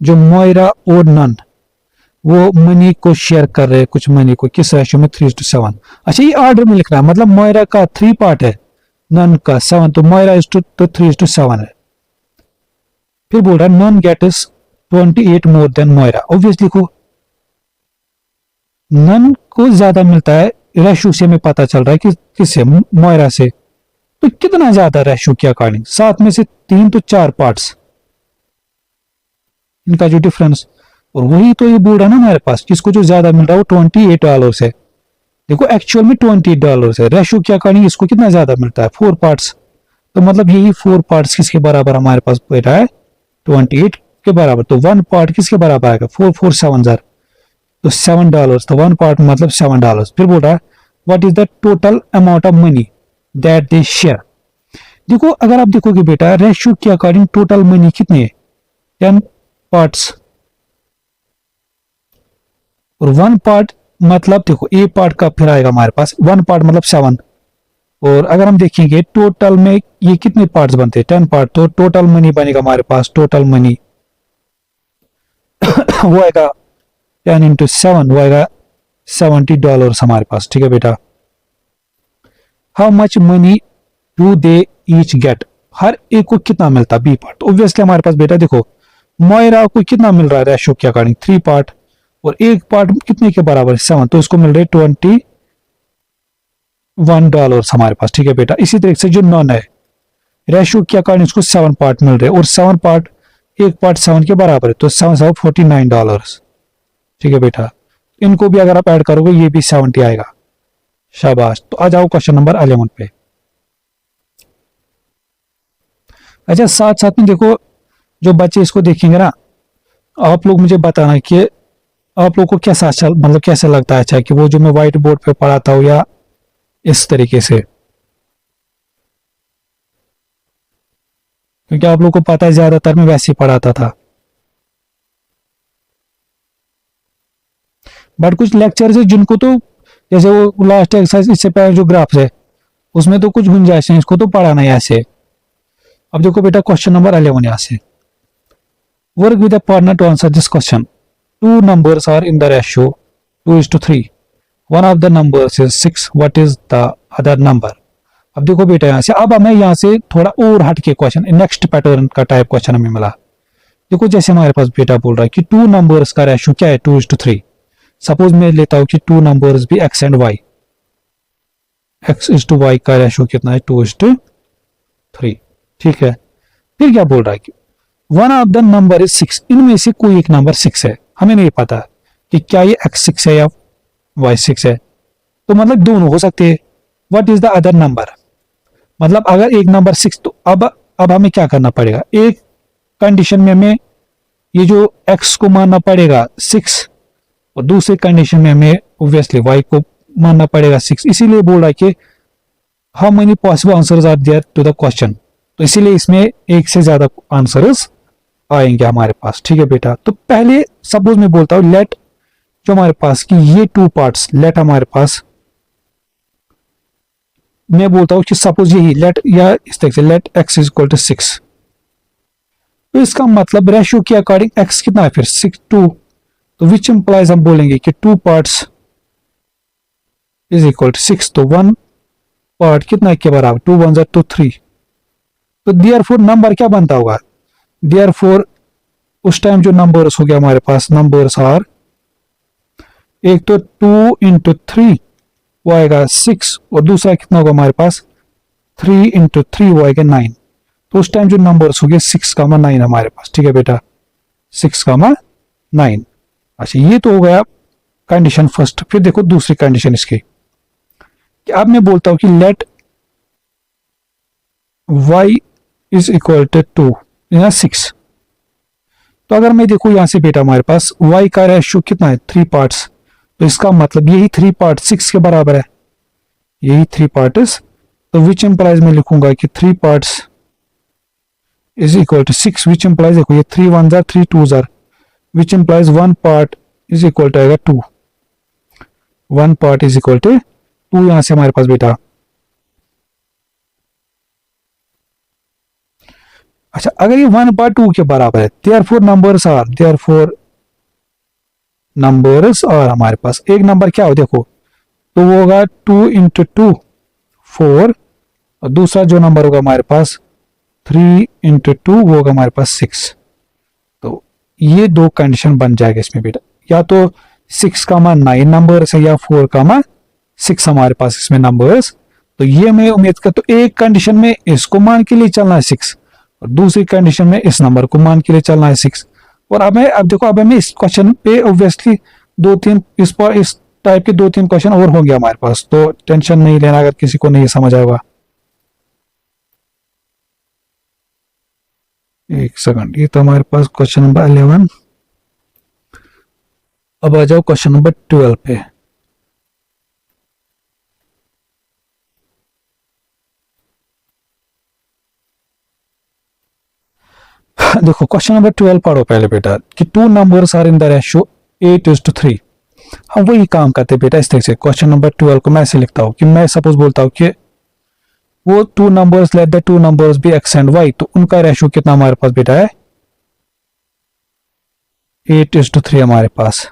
जो मोयरा और नन वो मनी को शेयर कर रहे हैं, कुछ मनी को, किस रेशियो में, 3:7। अच्छा ये ऑर्डर में लिख रहा है, मतलब मोयरा का 3 पार्ट है, नन का 7, तो मोयरा इज टू 3:7 है। फिर बोल रहा है Nan get is 28 more than Moira. Obviously को नन को ज्यादा मिलता है, रेशो से हमें पता चल रहा है कि किससे, मोयरा से। तो कितना ज्यादा रेशो के अकॉर्डिंग, 7 में से 3 तो 4 पार्ट्स, इनका जो डिफरेंस। और वही तो ये बोल रहा है ना हमारे पास, किसको जो ज्यादा मिल रहा है वो $28 है। देखो एक्चुअल में $28 है, रेशो के अकॉर्डिंग इसको कितना ज्यादा मिलता है, 4 पार्ट्स। तो मतलब यही 4 पार्ट्स किसके बराबर हमारे पास बैठा है, 28 के बराबर। तो 1 पार्ट किसके बराबर आएगा, 4 4 7 जार, तो $7। तो 1 पार्ट मतलब $7। फिर बोल रहा है what is the total amount of money that they share. देखो अगर आप देखोगे बेटा, रेशियो के अकॉर्डिंग टोटल मनी कितने है, 10 पार्ट्स। और 1 पार्ट मतलब देखो ए पार्ट का फिर आएगा हमारे पास, 1 पार्ट मतलब 7। और अगर हम देखेंगे टोटल में ये कितने पार्ट्स बनते हैं, 10 पार्ट। तो टोटल मनी बनेगा हमारे पास, टोटल मनी वो आएगा 10 इंटू 7, वो आएगा $70 हमारे पास। ठीक है बेटा। How much money do they each get, हर एक को कितना मिलता, बी पार्ट। ऑब्वियसली हमारे पास बेटा देखो, मोयरा को कितना मिल रहा है रेशो के अकॉर्डिंग, 3 पार्ट। और एक पार्ट कितने के बराबर है, 7। तो इसको मिल रहे $21 हमारे पास। ठीक है बेटा। इसी तरीके से जो नॉन है, रेशो के अकॉर्डिंग इसको 7 पार्ट मिल रहे हैं, और 7 पार्ट, एक पार्ट 7 के बराबर है, तो 7 7 $49। ठीक है बेटा। इनको भी अगर आप ऐड करोगे ये भी 70 आएगा। शाबाश। तो आ जाओ क्वेश्चन नंबर 11 पे। अच्छा साथ साथ में देखो, जो बच्चे इसको देखेंगे ना, आप लोग मुझे बताना कि आप लोग को कैसा अच्छा, मतलब कैसा लगता है, अच्छा कि वो जो मैं व्हाइट बोर्ड पे पढ़ाता हूँ या इस तरीके से, क्योंकि आप लोग को पता है ज्यादातर मैं वैसे ही पढ़ाता था। बट कुछ लेक्चर है जिनको तो, जैसे वो लास्ट एक्सरसाइज इससे पहले जो ग्राफ्स है उसमें तो कुछ गुंजाइश है, इसको तो पढ़ाना है ऐसे। अब देखो बेटा क्वेश्चन नंबर 11 यहाँ से, work with a partner to answer this question. 2 numbers are in the ratio 2:3. One of the numbers is 6. What is the other number? अब देखो बेटा यहाँ से, अब हमें यहाँ से थोड़ा और हट के क्वेश्चन, नेक्स्ट पैटर्न का टाइप क्वेश्चन हमें मिला। देखो जैसे हमारे पास बेटा बोल रहा है कि 2 numbers का रेशियो क्या है, 2:3। सपोज मैं लेता हूँ कि 2 numbers भी x एंड y, x:y का रेशियो कितना है, 2:3। ठीक है। फिर क्या बोल रहा है कि one of the number is 6, इनमें से कोई एक नंबर 6 है। हमें नहीं पता कि क्या ये x6 है या y6 है, तो मतलब दोनों हो सकते हैं। What is the other number, मतलब अगर एक नंबर 6, तो अब हमें क्या करना पड़ेगा, एक कंडीशन में हमें ये जो x को मानना पड़ेगा 6, और दूसरे कंडीशन में हमें ऑब्वियसली y को मानना पड़ेगा 6। इसीलिए बोल रहा है कि how many possible answers are there to the question. तो इसीलिए इसमें एक से ज्यादा आंसर्स आएंगे हमारे पास। ठीक है बेटा। तो पहले सपोज मैं बोलता हूं लेट, जो हमारे पास कि ये 2 पार्ट्स, लेट हमारे पास, मैं बोलता हूं कि सपोज यही लेट, या इस तरह से let x is equal to 6। तो इसका मतलब रेशियो के अकॉर्डिंग x कितना है फिर, 6 2। तो विच इंप्लाइज हम बोलेंगे कि 2 पार्ट्स इज इक्वल टू 6। तो 1 पार्ट कितना के बराबर, 2 1 2 3। तो देयरफॉर नंबर क्या बनता होगा, देयरफॉर उस टाइम जो नंबर्स हो गया हमारे पास, नंबर्स आर, एक तो 2 इंटू 3 वो आएगा 6, और दूसरा कितना होगा हमारे पास, 3 इंटू 3 वो आएगा 9। तो उस टाइम जो नंबर्स हो गए 6,9 हमारे पास। ठीक है बेटा, 6,9। अच्छा ये तो हो गया कंडीशन फर्स्ट। फिर देखो दूसरी कंडीशन इसकी, कि अब मैं बोलता हूं कि let y is equal to 2 6। तो अगर मैं देखूं यहां से बेटा, हमारे पास y का रेशियो कितना है, 3 पार्ट्स। तो इसका मतलब यही 3 पार्ट 6 के बराबर है, यही 3 पार्ट्स। तो विच इंप्लाइज में लिखूंगा कि 3 parts is equal to 6, which implies देखो ये 3 1 jar 3 2 jar, which implies 1 part is equal to आएगा 2। 1 पार्ट इज इक्वल टू 2 यहां से हमारे पास बेटा। अच्छा अगर ये 1/2 के बराबर है, देयरफॉर नंबर्स आर हमारे पास, एक नंबर क्या हो देखो, तो वो होगा 2 इंटू 2 4, और दूसरा जो नंबर होगा हमारे पास 3 इंटू 2 वो होगा हमारे पास 6। तो ये 2 कंडीशन बन जाएगा इसमें बेटा, या तो 6,9 नंबर्स है या 4,6 हमारे पास इसमें नंबर्स। तो ये मैं उम्मीद करता हूँ एक कंडीशन में इसको मान के लिए चलना है 6 और दूसरी कंडीशन में इस नंबर को मान के लिए चलना है 6। और अब देखो अब हमें इस क्वेश्चन पे ऑब्वियसली दो तीन इस टाइप के 2-3 क्वेश्चन और होंगे हमारे पास, तो टेंशन नहीं लेना अगर किसी को नहीं समझ आएगा। एक सेकंड, ये तो हमारे पास क्वेश्चन नंबर 11। अब आ जाओ क्वेश्चन नंबर 12 पे। देखो क्वेश्चन नंबर 12 पढ़ो पहले बेटा कि 2 numbers are in the ratio 8:3। हम वही काम करते हैं बेटा इस तरह से। क्वेश्चन नंबर 12 को मैं ऐसे लिखता हूँ कि मैं सपोज बोलता हूँ कि वो 2 numbers let the 2 numbers be X and Y, तो उनका रेशियो कितना हमारे पास बेटा है 8:3 हमारे पास।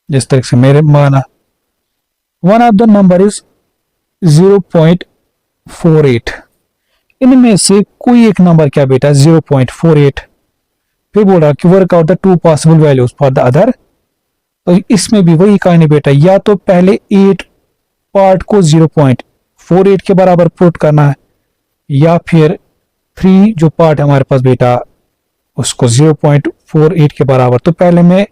जिस तरह से मेरे माना one of the number is 0.48, इनमें से कोई एक नंबर क्या बेटा 0.48। फिर बोल रहा कि work out the 2 possible values for the other. तो इसमें भी वही कहानी बेटा, या तो पहले 8 पार्ट को 0.48 के बराबर पुट करना है, या फिर 3 जो पार्ट है हमारे पास बेटा उसको 0.48 के बराबर। तो पहले मैं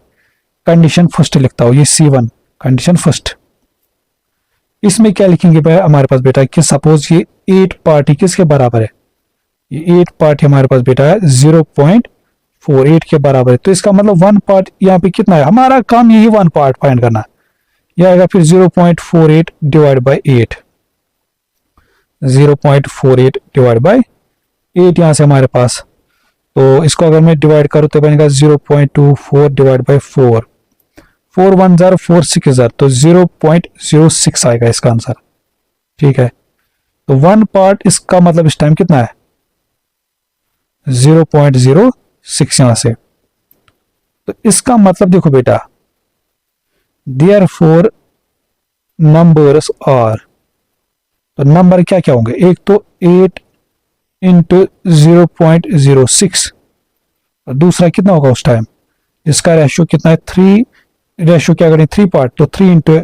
कंडीशन फर्स्ट लिखता हूं, ये C1 कंडीशन फर्स्ट। इसमें क्या लिखेंगे हमारे पास बेटा कि सपोज ये 8 पार्ट ही किसके बराबर है, ये 8 पार्ट हमारे पास बेटा है 0.48 के बराबर है। तो इसका मतलब 1 पार्ट यहाँ पे कितना है, हमारा काम यही 1 पार्ट फाइंड करना। यह आएगा फिर 0.48 डिवाइड बाई 8, 0.48 डिवाइड बाई 8 यहां से हमारे पास। तो इसको अगर मैं डिवाइड करूं तो बनेगा 0.24 डिवाइड बाई 4, 4 1 जार 4 6 जार, तो 0.06 आएगा इसका आंसर। ठीक है, तो 1 पार्ट इसका मतलब इस टाइम कितना है 0.06 यहां से। तो इसका मतलब देखो बेटा देयरफॉर नंबर्स आर, तो नंबर क्या क्या होंगे, एक तो 8 इंटू 0.06 और दूसरा कितना होगा उस टाइम, इसका रेशियो कितना है 3, रेशियो क्या करें 3 पार्ट, तो 3 इंटू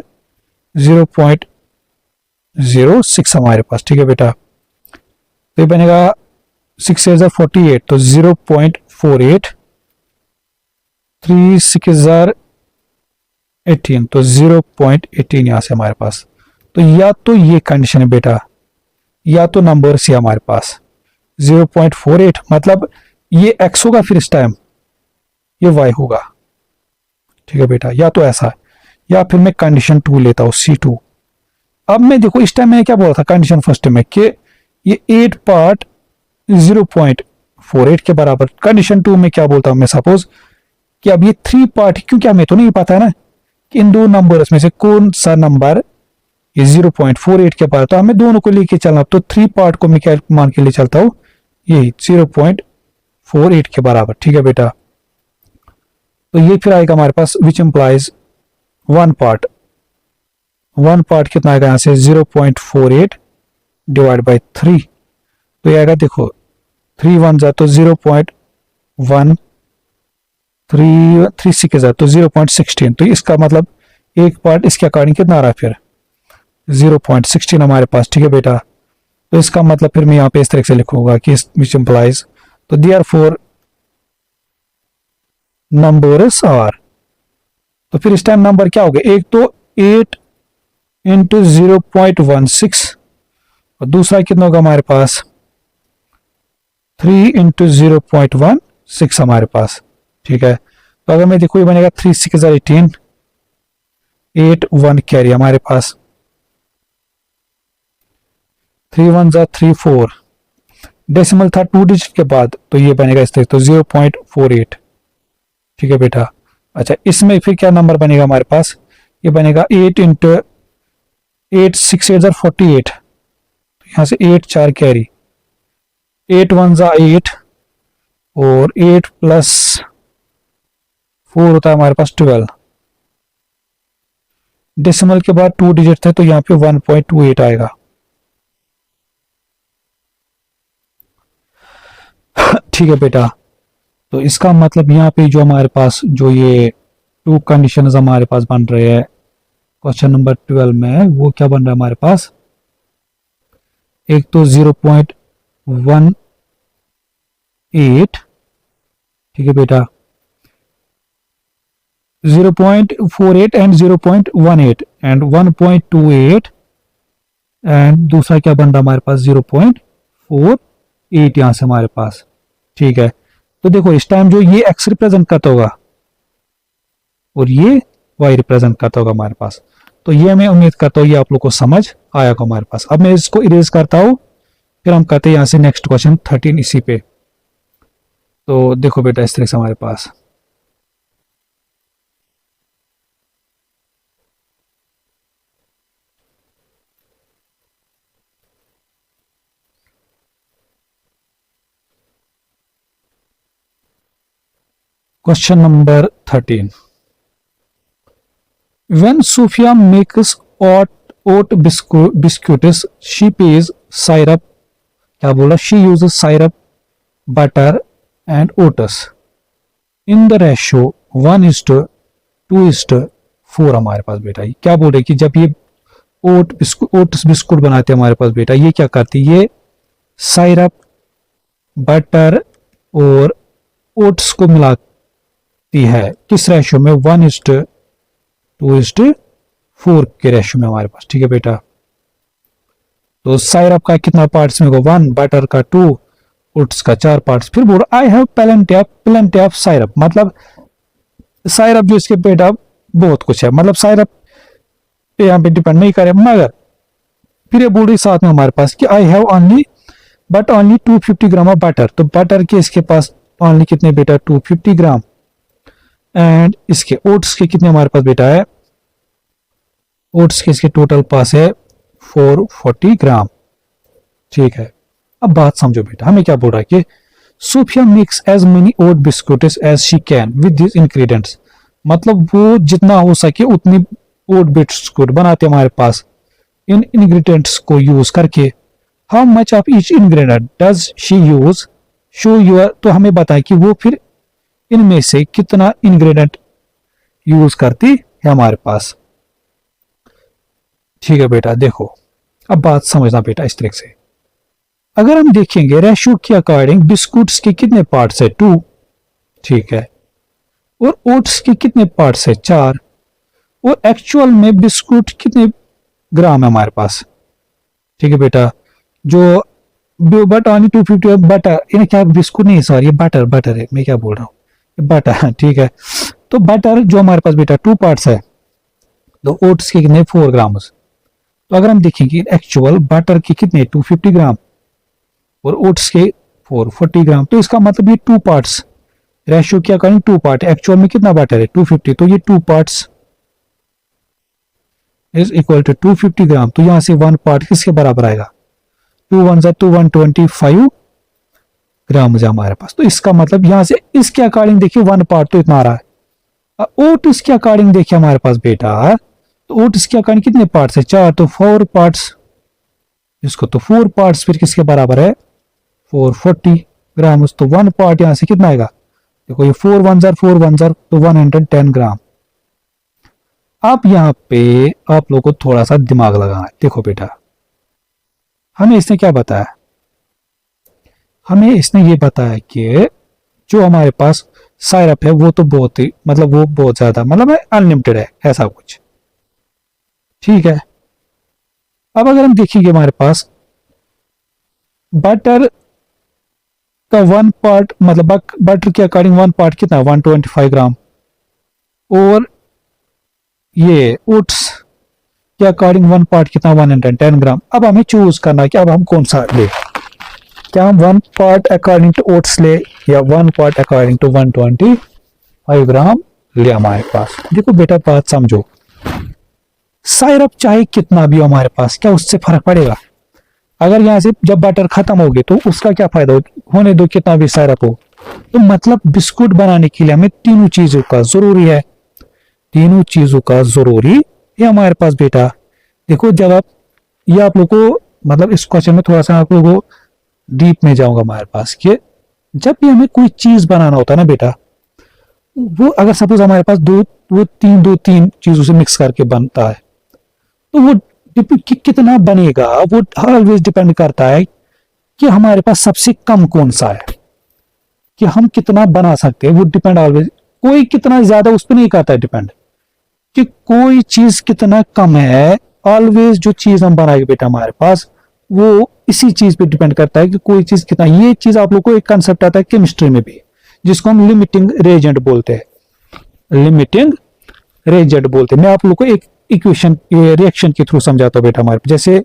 0.06 हमारे पास। ठीक है बेटा, तो ये बनेगा 6 से 48, तो 0.48, 3 6 18, तो 0.18 यहां से हमारे पास। तो या तो ये कंडीशन है बेटा, या तो नंबर सी हमारे पास 0.48 मतलब ये x होगा, फिर इस टाइम ये y होगा। ठीक है बेटा, या तो ऐसा, या फिर मैं कंडीशन 2 लेता हूं C2। अब मैं देखो इस टाइम मैंने क्या बोला था कंडीशन फर्स्ट में कि ये 8 पार्ट 0.48 के बराबर। कंडीशन 2 में क्या बोलता हूं मैं सपोज कि अब ये 3 पार्ट, क्योंकि हमें तो नहीं पता है ना कि इन दो नंबर्स में से कौन सा नंबर ये 0.48 के बराबर, तो हमें दोनों को लेके चलना। तो 3 पार्ट को मैं क्या मान के लिए चलता हूं, यही 0.48 के बराबर। ठीक है बेटा, तो ये फिर आएगा हमारे पास विच इंप्लाइज 1 पार्ट, 1 पार्ट कितना आएगा यहां से 0.48 डिवाइड बाई 3, तो ये आएगा देखो 3 1 जा तो 0.1, 3 6 जा तो 0.16, तो इसका मतलब एक पार्ट इसके अकॉर्डिंग कितना आ रहा है फिर 0.16 हमारे पास। ठीक है बेटा, तो इसका मतलब फिर मैं यहाँ पे इस तरह से लिखूंगा कि विच इंप्लाइज, तो देयरफॉर नंबर्स आर, तो फिर इस टाइम नंबर क्या हो गया, एक तो 8 इंटू 0.16 और दूसरा कितना होगा हमारे पास 3 इंटू 0.16 हमारे पास। ठीक है, तो अगर मैं देखो ये बनेगा 3 6 18, 8 1 कैरी हमारे पास, 3 1 जा 3 4, डेसिमल था 2 डिजिट के बाद, तो ये बनेगा इस तरह, तो 0.48। ठीक है बेटा, अच्छा इसमें फिर क्या नंबर बनेगा हमारे पास, ये बनेगा 8 इंटू 8 6 8 48, तो यहां से 8 4 कैरी, 8 1 जा 8 और 8 प्लस 4 होता है हमारे पास 12, डेसिमल के बाद 2 डिजिट थे तो यहाँ पे 1.28 आएगा। ठीक है बेटा, तो इसका मतलब यहाँ पे जो हमारे पास जो ये टू कंडीशंस हमारे पास बन रहे हैं क्वेश्चन नंबर 12 में। वो क्या बन रहा है हमारे पास, एक तो 0.18, ठीक है बेटा, 0.48 एंड 0.18 एंड 1.28 एंड दूसरा क्या बन रहा हमारे पास 0.48 यहां से हमारे पास। ठीक है, तो देखो इस टाइम जो ये x रिप्रेजेंट करता होगा और ये y रिप्रेजेंट करता होगा हमारे पास। तो ये मैं उम्मीद करता हूँ ये आप लोग को समझ आया होगा हमारे पास। अब मैं इसको इरेज करता हूं, फिर हम करते हैं यहां से नेक्स्ट क्वेश्चन 13 इसी पे। तो देखो बेटा इस तरह से हमारे पास question number 13। When Sophia makes oat biscuits, she pays syrup, क्या बोला, she uses syrup, butter and oats in the ratio 1:2:4 हमारे पास बेटा। ये क्या बोल रहे कि जब ये ओट्स बिस्कुट बनाते हैं हमारे पास बेटा, ये क्या करती है, ये साइरप, बटर और ओट्स को मिलाती है किस रेशियो में, 1:2:4 के रेशियो में हमारे पास। ठीक है बेटा, तो साइरप का कितना पार्ट्स में होगा 1, बटर का 2, ओट्स का 4 पार्ट्स। फिर बोल I have plenty of syrup, मतलब साइरप जो इसके बेटा बहुत कुछ है, मतलब साइरप पे यहाँ पे डिपेंड नहीं करे, मगर फिर ये बोल रही साथ में हमारे पास कि I have only 250 gram of butter. तो बटर के इसके पास ओनली कितने बेटा 250 ग्राम एंड इसके ओट्स के कितने हमारे पास बेटा है, ओट्स के इसके टोटल पास है 440 ग्राम। ठीक है, अब बात समझो बेटा, हमें क्या बोल रहा है कि Sophia mix as many oat biscuits as she can with this ingredients, मतलब वो जितना हो सके उतनी ओट बिस्कुट बनाते हमारे पास इन इंग्रेडिएंट्स को यूज करके। How much of each ingredient does she use, show your, तो हमें बताए कि वो फिर इनमें से कितना इंग्रेडिएंट यूज करती है हमारे पास। ठीक है बेटा, देखो अब बात समझना बेटा इस तरह से, अगर हम देखेंगे रेशियो के अकॉर्डिंग बिस्कुट्स के कितने पार्ट्स है 2, ठीक है, और ओट्स के कितने पार्ट्स है 4, और एक्चुअल में बिस्कुट कितने ग्राम है हमारे पास। ठीक है बेटा, जो बट ऑनली 250 बटर, इन्हें क्या बिस्कुट नहीं, सॉरी ये बटर है, मैं क्या बोल रहा हूँ, बटर। ठीक है, तो बटर जो हमारे पास बेटा 2 पार्ट्स है, तो ओट्स के कितने 4 ग्राम। तो अगर हम देखेंगे एक्चुअल बटर के कितने 250 ग्राम और ओट्स के 440 ग्राम, तो इसका मतलब ये 2 पार्ट्स रेशियो क्या करें 2 पार्ट, एक्चुअल में कितना बटर है 250, तो ये 2 पार्ट्स इज इक्वल टू 250 ग्राम। तो यहां से 1 पार्ट किसके बराबर आएगा, 2 1 तो 125 ग्राम मुझे हमारे पास। तो इसका मतलब यहां से इसके अकॉर्डिंग देखिए 1 पार्ट तो इतना आ रहा है। ओट इसके अकॉर्डिंग देखिए हमारे पास बेटा, तो ओट इसके अकॉर्डिंग कितने पार्ट्स है 4, तो 4 पार्ट्स, इसको तो 4 पार्ट्स फिर किसके बराबर है 440 ग्राम। तो 1 पार्ट यहां से कितना आएगा, देखो ये 4 1 तो 110 ग्राम। अब यहाँ पे आप लोगों को थोड़ा सा दिमाग लगाना है। देखो बेटा, हमें इसने क्या बताया, हमें इसने ये बताया कि जो हमारे पास साइरप है वो तो बहुत ही, मतलब वो बहुत ज्यादा, मतलब अनलिमिटेड है ऐसा कुछ। ठीक है, अब अगर हम देखेंगे हमारे पास बटर का 1 पार्ट, मतलब बटर के अकॉर्डिंग 1 पार्ट कितना 125 ग्राम, और ये ओट्स के अकॉर्डिंग 1 पार्ट कितना 110 ग्राम। अब हमें चूज करना है कि अब हम कौन सा ले, क्या हम 1 पार्ट अकॉर्डिंग टू ओट्स ले या 1 पार्ट अकॉर्डिंग टू 125 ग्राम ले हमारे पास। देखो बेटा बात समझो, साइरप चाहे कितना भी हो हमारे पास, क्या उससे फर्क पड़ेगा, अगर यहां से जब बटर खत्म हो गए तो उसका क्या फायदा हो, होने दो कितना भी साइरप हो। तो मतलब बिस्कुट बनाने के लिए हमें तीनों चीजों का जरूरी है, तीनों चीजों का जरूरी है हमारे पास बेटा। देखो जब आप, ये आप लोग को, मतलब इस क्वेश्चन में थोड़ा सा आप लोगों को डीप में जाऊंगा हमारे पास कि जब भी हमें कोई चीज बनाना होता है ना बेटा, वो अगर सपोज हमारे पास दो तीन चीजों से मिक्स करके बनता है, तो वो कितना बनेगा वो ऑलवेज डिपेंड करता है कि हमारे पास सबसे कम कौन सा है, कि हम कितना बना सकते हैं। वो डिपेंड ऑलवेज, कोई कितना ज्यादा उस पर नहीं करता है डिपेंड, कि कोई चीज कितना कम है। ऑलवेज जो चीज हम बनाएंगे बेटा हमारे पास, वो इसी चीज पे डिपेंड करता है कि कोई चीज कितना। ये चीज आप लोग को एक कंसेप्ट आता है केमिस्ट्री में भी, जिसको हम लिमिटिंग रेजेंट बोलते हैं। लिमिटिंग रेजेंट बोलते हैं। मैं आप लोग को एक इक्वेशन रिएक्शन के थ्रू समझाता हूँ बेटा। हमारे जैसे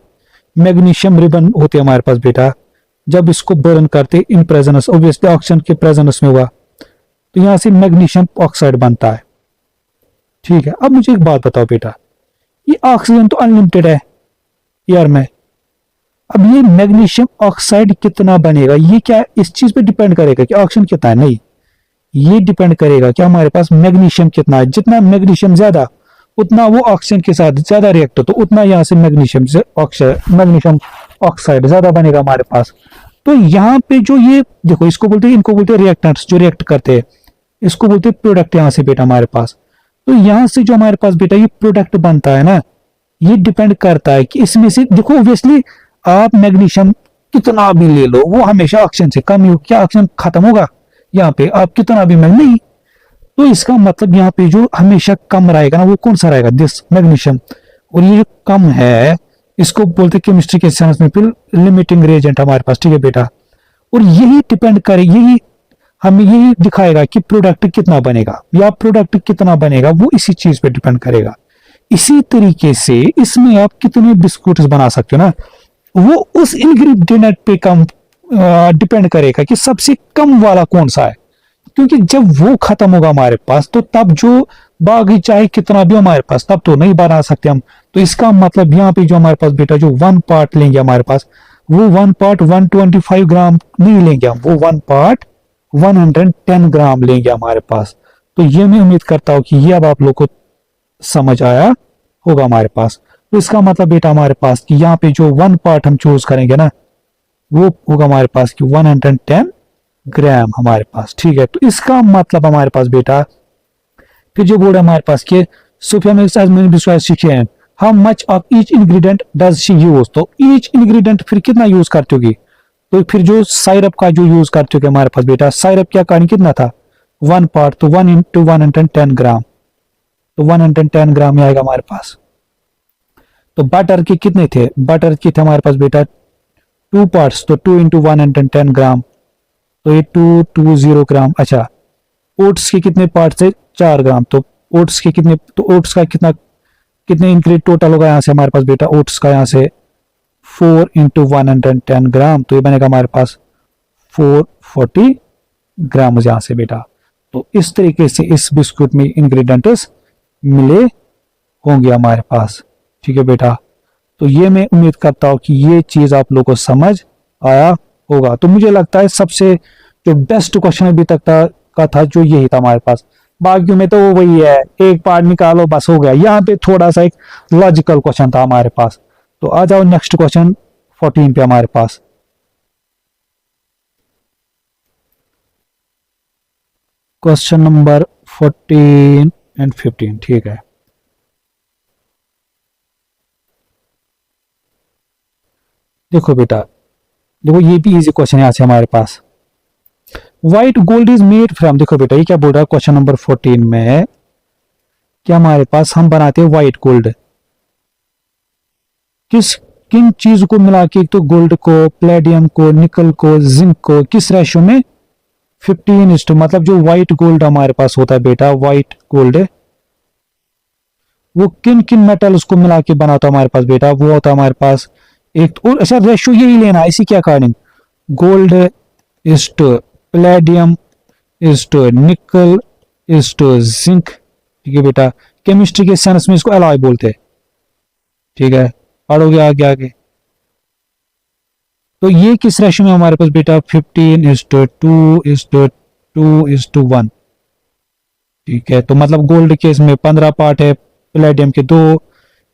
मैग्नीशियम रिबन होते हैं हमारे पास बेटा, जब इसको बर्न करते इन प्रेजेंस, ऑब्वियसली ऑक्सीजन के प्रेजेंस में हुआ, तो यहां से मैग्नीशियम ऑक्साइड बनता है। ठीक है, अब मुझे एक बात बताओ बेटा, ये ऑक्सीजन तो अनलिमिटेड है एयर में, अब ये मैग्नीशियम ऑक्साइड कितना बनेगा? ये क्या इस चीज पे डिपेंड करेगा कि ऑक्सीजन कितना है? नहीं, ये डिपेंड करेगा कि हमारे पास मैग्नीशियम कितना है। जितना मैग्नीशियम ज्यादा, उतना वो ऑक्सीजन के साथ ज्यादा रिएक्ट हो, तो उतना यहाँ से मैग्नीशियम मैग्नीशियम ऑक्साइड ज्यादा बनेगा हमारे पास। तो यहाँ पे जो ये देखो, इसको बोलते हैं, इनको बोलते हैं रिएक्टेंट्स, जो रिएक्ट करते हैं, इसको बोलते हैं प्रोडक्ट। यहाँ से बेटा हमारे पास, तो यहाँ से जो हमारे पास बेटा ये प्रोडक्ट बनता है ना, ये डिपेंड करता है कि इसमें से देखो, ऑब्वियसली आप मैग्नीशियम कितना भी ले लो, वो हमेशा ऑक्सीजन से कम ही हो। क्या ऑक्सीजन खत्म होगा यहाँ पे? आप कितना भी नहीं। तो इसका मतलब यहाँ पे जो हमेशा कम रहेगा ना, वो कौन सा रहेगा? This magnesium. और ये जो कम है, इसको बोलते हैं केमिस्ट्री के सेंस में फिर लिमिटिंग रिएजेंट हमारे पास। ठीक है बेटा, और यही डिपेंड करे, यही हमें यही दिखाएगा कि प्रोडक्ट कितना बनेगा या प्रोडक्ट कितना बनेगा, वो इसी चीज पे डिपेंड करेगा। इसी तरीके से इसमें आप कितने बिस्कुट्स बना सकते हो ना, वो उस इंग्रेडिएंट पे कम डिपेंड करेगा कि सबसे कम वाला कौन सा है। क्योंकि जब वो खत्म होगा हमारे पास, तो तब जो बाकी चाहे कितना भी हमारे पास, तब तो नहीं बना सकते हम। तो इसका मतलब यहाँ पे जो हमारे पास बेटा जो 1 पार्ट लेंगे हमारे पास, वो 1 पार्ट 125 ग्राम नहीं लेंगे हम, वो 1 पार्ट 110 ग्राम लेंगे हमारे पास। तो ये मैं उम्मीद करता हूं कि ये अब आप लोग को समझ आया होगा हमारे पास। तो इसका मतलब बेटा हमारे पास कि यहाँ पे जो 1 पार्ट हम चूज करेंगे ना, वो होगा हमारे पास कि 110 ग्राम हमारे पास। ठीक है, तो इसका मतलब हमारे पास बेटा फिर जो बोर्ड हमारे पास कि सोफिया में सीखे how much of each ingredient does she use. तो ईच इंग्रेडिएंट फिर कितना यूज करते होगी? तो फिर जो साइरप का जो यूज करते होगे हमारे पास बेटा, साइरप क्या कहानी कितना था? 1 पार्ट, तो 1 इंटू 110 ग्राम, तो 110 ग्राम में आएगा हमारे पास। तो बटर के कितने थे? बटर के थे हमारे पास बेटा 2 पार्ट्स, तो 2 इंटू 110 ग्राम, तो ये 220 ग्राम। अच्छा, ओट्स के कितने पार्ट थे? 4 ग्राम, तो ओट्स के कितने, तो ओट्स का कितने इंक्रीज टोटल होगा यहाँ से हमारे पास बेटा? ओट्स का यहाँ से 4 इंटू 110 ग्राम, तो ये बनेगा हमारे पास 440 ग्राम यहाँ से बेटा। तो इस तरीके से इस बिस्कुट में इंग्रेडिएंट्स मिले होंगे हमारे पास। ठीक है बेटा, तो ये मैं उम्मीद करता हूं कि ये चीज आप लोगों को समझ आया होगा। तो मुझे लगता है सबसे जो बेस्ट क्वेश्चन अभी तक का था जो यही था हमारे पास। बाकी में तो वही है, एक पार्ट निकालो बस हो गया। यहाँ पे थोड़ा सा एक लॉजिकल क्वेश्चन था हमारे पास। तो आ जाओ नेक्स्ट क्वेश्चन 14 पे हमारे पास। Question number 14 and 15। ठीक है, देखो बेटा, देखो ये भी इजी क्वेश्चन है यहाँ से हमारे पास। White gold is made from, देखो बेटा ये क्या बोल रहा है क्वेश्चन नंबर 14 में, क्या हमारे पास हम बनाते हैं व्हाइट गोल्ड किन चीज को मिला के? तो गोल्ड को, प्लेडियम को, निकल को, जिंक को, किस रेशो में? 15:, मतलब जो व्हाइट गोल्ड हमारे पास होता है बेटा, व्हाइट गोल्ड वो किन किन मेटल्स को मिला के बनाता है हमारे पास बेटा? वो होता है हमारे पास एक, और अच्छा रेशो यही लेना, इसी के according gold is to palladium is to nickel is to zinc. ठीक है बेटा, केमिस्ट्री के सेंस में इसको अलॉय बोलते हैं। ठीक है, पढ़ोगे आगे आगे। तो ये किस रेशो में हमारे पास बेटा? 15:2:2:1। ठीक है, तो मतलब गोल्ड के इसमें 15 पार्ट है, प्लेडियम के 2,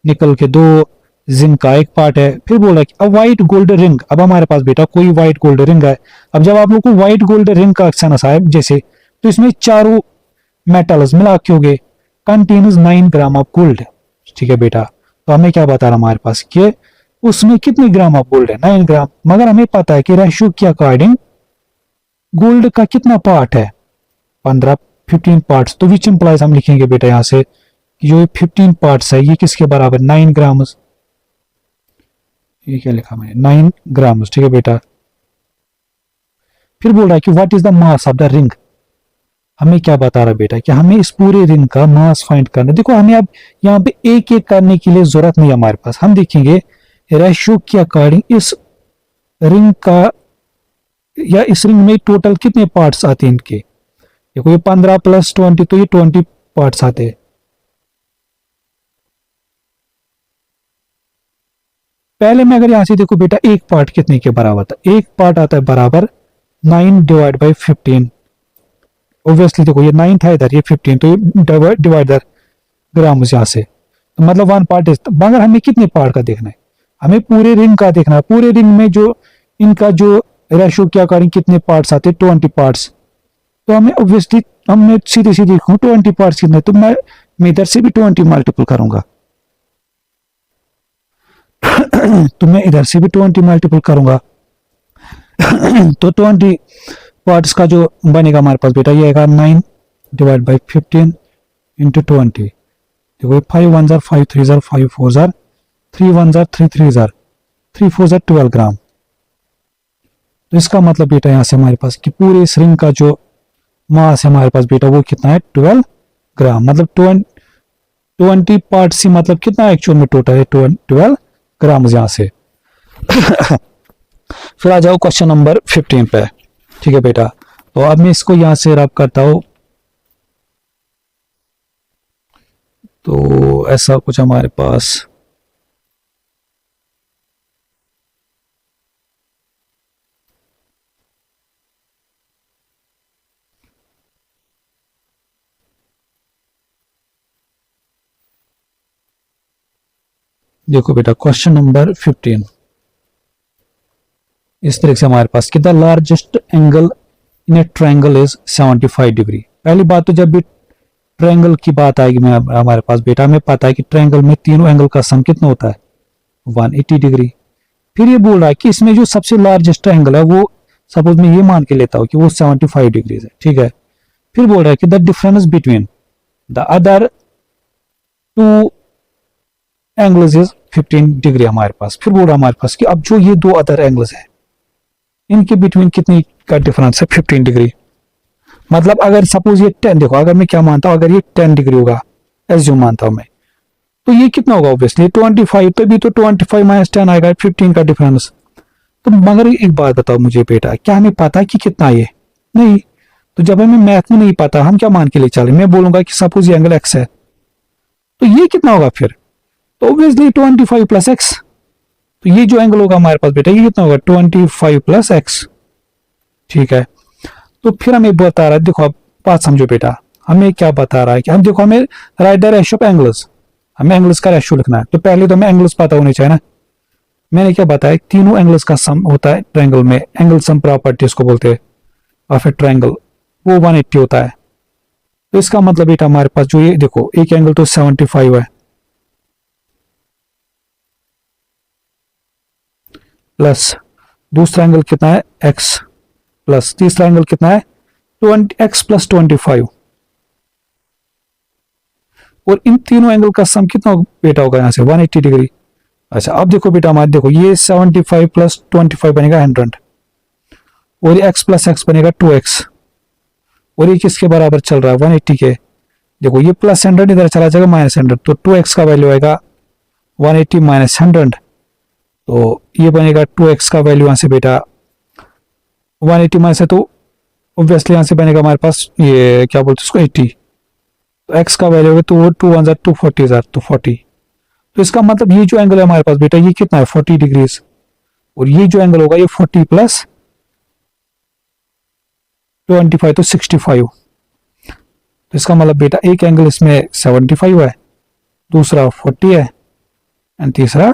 निकल के 2, जिंक का 1 पार्ट है। फिर बोला कि अब व्हाइट गोल्ड रिंग, अब हमारे पास बेटा कोई व्हाइट गोल्ड रिंग है। अब जब आप लोग को व्हाइट गोल्ड रिंग का सेंस आए जैसे, तो इसमें चारों मेटल्स मिला के हो गए, कंटेन्स 9 ग्राम ऑफ गोल्ड। ठीक है बेटा, तो हमें क्या बता रहा हमारे पास कि उसमें कितने ग्राम ऑफ गोल्ड है, 9 ग्राम। मगर हमें पता है कि रेशियो के अकॉर्डिंग गोल्ड का कितना पार्ट है, 15 पार्ट्स। तो विच इंप्लाइज हम लिखेंगे बेटा यहां से जो 15 पार्ट्स है ये किसके बराबर, 9 ग्राम। ये क्या लिखा मैंने, 9 ग्राम। ठीक है बेटा, फिर बोल रहा है कि what is the mass of the ring. हमें क्या बता रहा है बेटा कि हमें इस पूरे रिंग का मास फाइंड करना। देखो हमें अब यहाँ पे एक एक करने के लिए जरूरत नहीं है हमारे पास, हम देखेंगे रेशियो के अकॉर्डिंग इस रिंग का या इस रिंग में टोटल कितने पार्ट्स आते हैं इनके। देखो ये 15 + 20 तो ये 20 पार्ट्स आते हैं। पहले में अगर यहां से देखो बेटा एक पार्ट कितने के बराबर था, एक पार्ट आता है बराबर 9 डिवाइड बाई 15। ऑब्वियसली देखो ये 9 था इधर, ये 15, तो ये डिवाइडर ग्राम यहां से, तो मतलब 1 पार्ट इज। मगर हमें कितने पार्ट का देखना है, हमें पूरे रिंग का देखना है। पूरे रिंग में जो इनका जो रेशियो क्या करें कितने पार्ट्स आते हैं, 20 पार्ट्स। तो हमें ऑब्वियसली हमने सीधे सीधे देखूं 20 पार्ट्स कितने, तो मैं इधर से भी 20 मल्टीपल करूंगा तो मैं इधर से भी 20 मल्टीपल करूंगा तो 20 पार्ट्स का जो बनेगा हमारे पास बेटा ये आएगा 9 डिवाइड बाई 15 इंटू 20। देखो 5 1 jar 5 3 jar 5 4 jar 3 1 jar 3 3 jar 3 4 jar 12 ग्राम। तो इसका मतलब बेटा यहां से हमारे पास कि पूरे इस रिंग का जो मास है हमारे पास बेटा वो कितना है, 12 ग्राम। मतलब 20 पार्ट से मतलब कितना एक्चुअल में टोटल है, 12 ग्राम यहां से फिर आ जाओ क्वेश्चन नंबर 15 पे। ठीक है बेटा, तो अब मैं इसको यहां से रब करता हूं। तो ऐसा कुछ हमारे पास देखो बेटा क्वेश्चन नंबर 15 इस तरह से हमारे पास कि the largest angle in A triangle is 75 degree. पहली बात तो जब भी ट्रायंगल की बात आएगी मैं हमारे पास बेटा हमें पता है कि ट्रायंगल में तीनों एंगल का सम कितना होता है, 180 डिग्री। फिर ये बोल रहा है कि इसमें जो सबसे लार्जेस्ट एंगल है वो सपोज मैं ये मान के लेता हूं कि वो 75 डिग्री है। ठीक है, फिर बोल रहा है कि the difference between the other two angles is 15 degree हमारे पास। फिर बोल रहा है हमारे पास कि अब जो ये दो अदर एंगल्स है इनके बिटवीन कितनी का डिफरेंस है, 15 डिग्री। मतलब अगर सपोज ये 10, देखो अगर मैं क्या मानता हूं, अगर ये 10 डिग्री होगा एज्यूम मानता हूं मैं, तो ये कितना होगा ऑब्वियसली 25, तो भी तो 25 - 10 आएगा, 15 का डिफरेंस। तो मगर एक बात बताओ मुझे बेटा, क्या हमें पता है कि कितना ये, नहीं। तो जब हमें मैथ में नहीं पता हम क्या मान के ले चले, मैं बोलूंगा कि सपोज ये एंगल एक्स है तो ये कितना होगा फिर, तो ऑब्वियसली 25 + x। तो ये जो एंगल होगा हमारे पास बेटा ये कितना होगा, 25 + x। ठीक है, तो फिर हमें बता रहा है, देखो आप बात समझो बेटा, हमें क्या बता रहा है कि हम देखो हमें right the ratio of angles, हमें एंगल्स का रेशियो लिखना है। तो पहले तो हमें एंगल्स पता होने चाहिए ना। मैंने क्या बताया, तीनों एंगल्स का सम होता है ट्रायंगल में, एंगल सम प्रॉपर्टी उसको बोलते हैं ऑफ ए ट्रायंगल, वो 180 होता है। तो इसका मतलब बेटा हमारे पास जो ये देखो एक एंगल तो 75 है प्लस दूसरा एंगल कितना है x प्लस तीसरा एंगल कितना है 20x + 25, और इन तीनों एंगल का सम कितना बेटा होगा यहां से 180 डिग्री। अच्छा अब देखो बेटा हमारे देखो ये 75 + 25 बनेगा 100, और ये x + x बनेगा 2x, और ये किसके बराबर चल रहा है 180 के। देखो ये +100 इधर चला जाएगा -100, तो 2x का वैल्यू आएगा 180 - 100, तो ये बनेगा 2x का वैल्यू यहां से बेटा 180 माइनस है, तो ऑब्वियसली यहां से बनेगा हमारे पास ये क्या बोलते हैं उसको 80, तो x का वैल्यू होगा तो वो 2 1 240, तो 40। तो इसका मतलब ये जो एंगल है हमारे पास बेटा ये कितना है 40 डिग्रीज, और ये जो एंगल होगा ये 40 + 25 तो 65। तो इसका मतलब बेटा एक एंगल इसमें 75 है, दूसरा 40 है, एंड तीसरा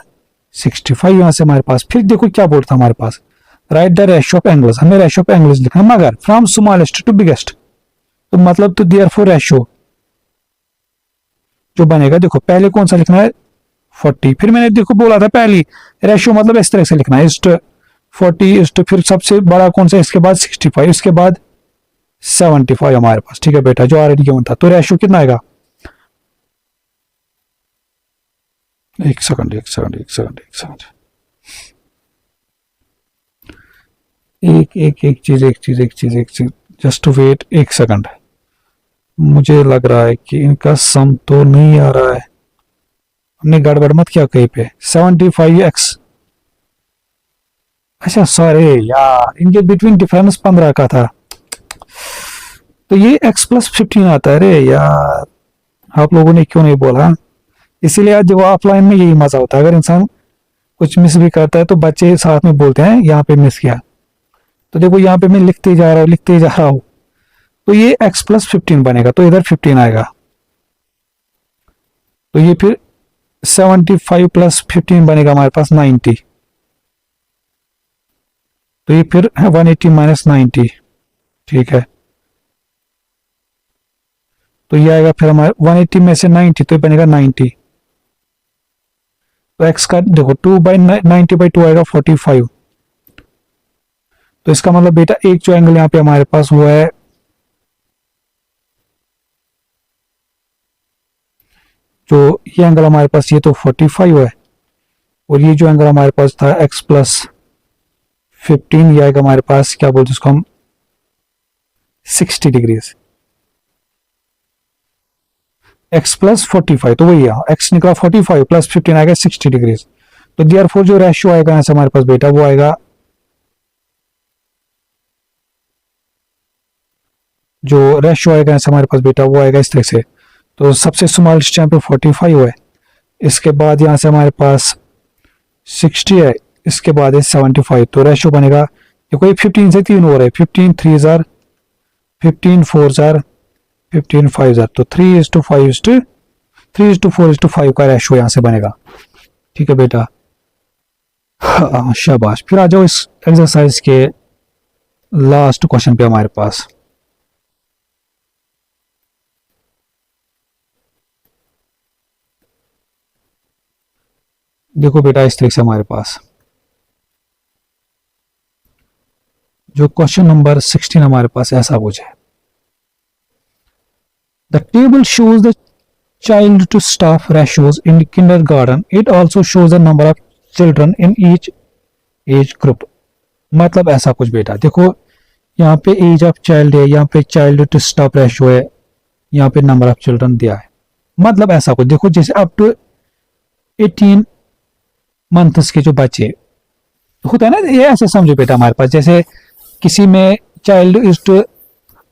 65 यहां से हमारे पास। फिर देखो क्या बोलता हमारे पास, write the ratio of angles, हमें रेशियो ऑफ एंगल्स लिखना है, मगर फ्रॉम स्मॉलेस्ट टू बिगेस्ट। तो मतलब तो देयरफॉर रेशियो जो बनेगा, देखो पहले कौन सा लिखना है 40, फिर मैंने देखो बोला था पहली रेशियो मतलब इस तरह से लिखना है, इस्ट 40 इस्ट, फिर सबसे बड़ा कौन सा, इसके बाद 65, इसके बाद 75 हमारे पास, ठीक है बेटा, जो ऑलरेडी गिवन था। तो रेशियो कितना आएगा, एक सेकंड एक सेकंड एक सेकंड एक सेकंड, एक एक एक चीज एक चीज एक चीज एक चीज, जस्ट वेट एक सेकंड। मुझे लग रहा है कि इनका सम तो नहीं आ रहा है, हमने गड़बड़ मत किया कहीं पे। 75x, अच्छा सॉरी यार, इनके बिटवीन डिफरेंस 15 का था, तो ये x प्लस 15 आता है। रे यार, आप लोगों ने क्यों नहीं बोला, इसीलिए आज जब ऑफलाइन में यही मजा होता है, अगर इंसान कुछ मिस भी करता है तो बच्चे साथ में बोलते हैं यहाँ पे मिस किया। तो देखो यहाँ पे मैं लिखते जा रहा हूँ लिखते जा रहा हूँ, तो ये x प्लस 15 बनेगा, तो इधर 15 आएगा, तो ये फिर 75 प्लस 15 बनेगा हमारे पास 90, तो ये फिर 180 माइनस 90, ठीक है। तो ये आएगा फिर हमारे 180 में से 90, तो ये बनेगा 90। तो x का देखो 2/90/2 आएगा 45। तो इसका मतलब बेटा एक जो एंगल यहाँ पे हमारे पास वो है, जो ये एंगल हमारे पास ये तो 45 है, और ये जो एंगल हमारे पास था x प्लस 15, ये आएगा हमारे पास, क्या बोलते इसको हम, 60 डिग्रीज। x प्लस 45, तो वही है, x निकला 45 प्लस 15 आएगा 60 डिग्रीज। तो देयरफॉर जो रेशियो आएगा यहाँ से हमारे पास बेटा वो आएगा, जो रेशियो आएगा यहाँ से हमारे पास बेटा वो आएगा इस तरह से। तो सबसे स्मॉलेस्ट यहाँ पे 45 है, इसके बाद यहाँ से हमारे पास 60 है, इसके बाद है 75। तो रेशियो बनेगा, देखो ये 15 से 3 हो रहे हैं, 15 3 जार, 15 4 जार, 15 5 जार, तो 3:4:5 का रेशियो यहाँ से बनेगा, ठीक है बेटा। हाँ शाबाश। फिर आ जाओ इस एक्सरसाइज के लास्ट क्वेश्चन पे हमारे पास। देखो बेटा इस तरीके से हमारे पास जो क्वेश्चन नंबर 16 हमारे पास ऐसा कुछ है, the table shows the child to staff ratios in kindergarten, it also shows the number of children in each age group. मतलब ऐसा कुछ बेटा, देखो यहाँ पे एज ऑफ चाइल्ड है, यहाँ पे चाइल्ड टू स्टाफ रेशियो है, यहाँ पे नंबर ऑफ चिल्ड्रन दिया है। मतलब ऐसा कुछ देखो, जैसे अप टू 18 मंथ्स के जो बच्चे होता है ना, ये ऐसे समझो बेटा हमारे पास, जैसे किसी में चाइल्ड इज टू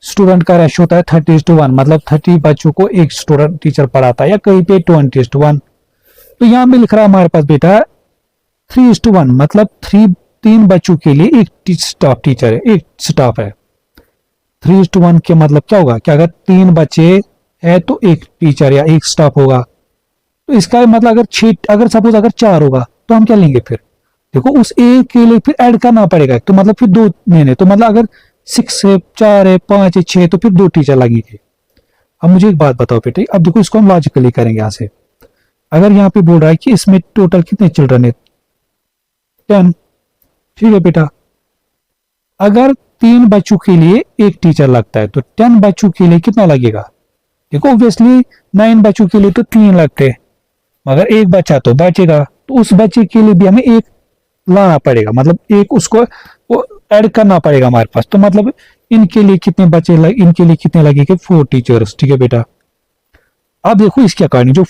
स्टूडेंट का रेशियो होता है 30:1, मतलब 30 बच्चों को एक स्टूडेंट टीचर पढ़ाता है, या कहीं पे 20:1। तो यहाँ पे लिख रहा है हमारे पास बेटा 3:1, मतलब 3 बच्चों के लिए एक स्टाफ टीचर है, एक स्टाफ है। 3:1 के मतलब क्या होगा कि अगर 3 बच्चे है तो एक टीचर या एक स्टाफ होगा। तो इसका मतलब अगर 6, अगर सपोज अगर 4 होगा तो हम क्या लेंगे, फिर देखो उस एक के लिए फिर ऐड करना पड़ेगा, तो मतलब फिर 2 लेने, तो मतलब अगर 6 है, 4 है, 5 है, 6, तो फिर 2 टीचर लगेंगे। अब मुझे एक बात बताओ बेटे, अब देखो इसको हम लॉजिकली करेंगे यहाँ से। अगर यहाँ पे बोल रहा है कि इसमें टोटल कितने चिल्ड्रन है, 10, ठीक है बेटा। अगर 3 बच्चों के लिए एक टीचर लगता है तो 10 बच्चों के लिए कितना लगेगा, देखो ऑब्वियसली 9 बच्चों के लिए तो 3 लगते हैं, मगर एक बच्चा तो बचेगा, तो उस बच्चे के लिए भी हमें एक लाना पड़ेगा, मतलब एक उसको वो ऐड करना पड़ेगा हमारे पास। तो मतलब इनके लिए कितने बच्चे इनके लिए कितने लगेंगे, 4 टीचर्स, ठीक है बेटा। अब देखो इसके अकॉर्डिंग जो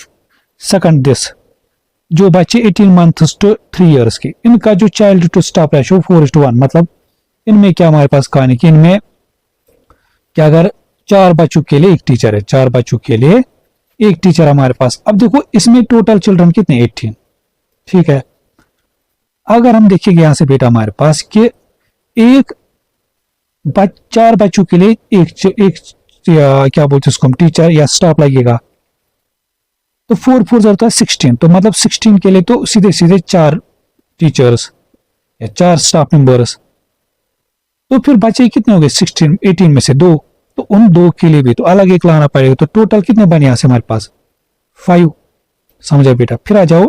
सेकंड दिस, जो बच्चे 18 मंथ्स टू 3 इयर्स के, इनका जो चाइल्ड टू स्टाफ रेशियो 4:1, मतलब इनमें क्या हमारे पास कहानी कि इनमें क्या, अगर 4 बच्चों के लिए एक टीचर है, 4 बच्चों के लिए एक टीचर हमारे पास। अब देखो इसमें टोटल चिल्ड्रन कितने, 18, ठीक है। अगर हम देखेंगे यहां से बेटा हमारे पास कि 4 बच्चों के लिए एक क्या बोलते उसको हम, टीचर या स्टाफ लगेगा, तो 4 4 होता है 16, तो मतलब 16 के लिए तो सीधे सीधे 4 टीचर्स या 4 स्टाफ मेंबर्स। तो फिर बच्चे कितने हो गए, 16, 18 में से 2, तो तो उन दो के लिए भी तो अलग एक लाना पड़ेगा। तो टोटल कितने बने यहाँ से हमारे पास 5। समझा बेटा। फिर आ जाओ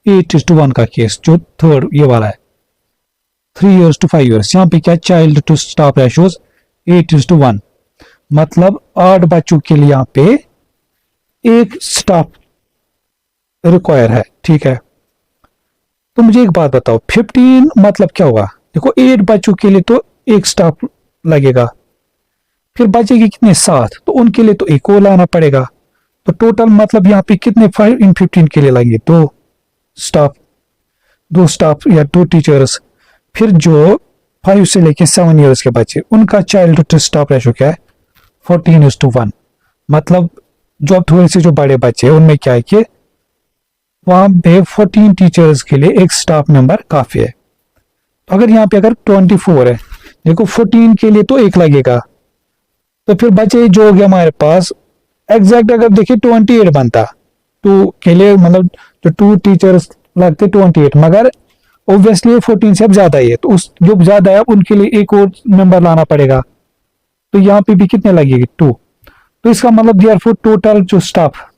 8:1 का केस, जो थर्ड ये वाला है, 3 years to 5 years। यहाँ पे क्या चाइल्ड टू स्टाफ रेशियोज 8:1, मतलब 8 बच्चों के लिए यहाँ पे एक स्टाफ रिक्वायर है। ठीक है, तो मुझे एक बात बताओ, 15 मतलब क्या होगा? देखो 8 बच्चों के लिए तो एक स्टाफ लगेगा, फिर बचेगी कितने 7, तो उनके लिए तो एक और लाना पड़ेगा। तो टोटल मतलब यहाँ पे कितने 5 इन 15 के लिए लगेंगे दो स्टाफ या 2 टीचर्स। फिर जो 5 से लेके 7 इयर्स के बच्चे, उनका चाइल्ड टू स्टाफ रेशो क्या है 14:1। मतलब जो अब थोड़े से जो बड़े बच्चे हैं उनमें क्या है कि वहां पे 14 टीचर्स के लिए एक स्टाफ मेंबर काफी है। तो अगर यहाँ पे अगर 24 है, देखो 14 के लिए तो एक लगेगा, तो फिर बचे जो हो गया हमारे पास एग्जैक्ट अगर देखिए 28 बनता 2 के लिए, मतलब जो 2 टीचर्स लगते 28, मगर ऑब्वियसली 14 से अब ज्यादा ही है, तो उस जो ज्यादा है उनके लिए एक और मेंबर लाना पड़ेगा। तो यहाँ पे भी कितने लगेगी 2। तो इसका मतलब देयरफॉर टोटल जो स्टाफ,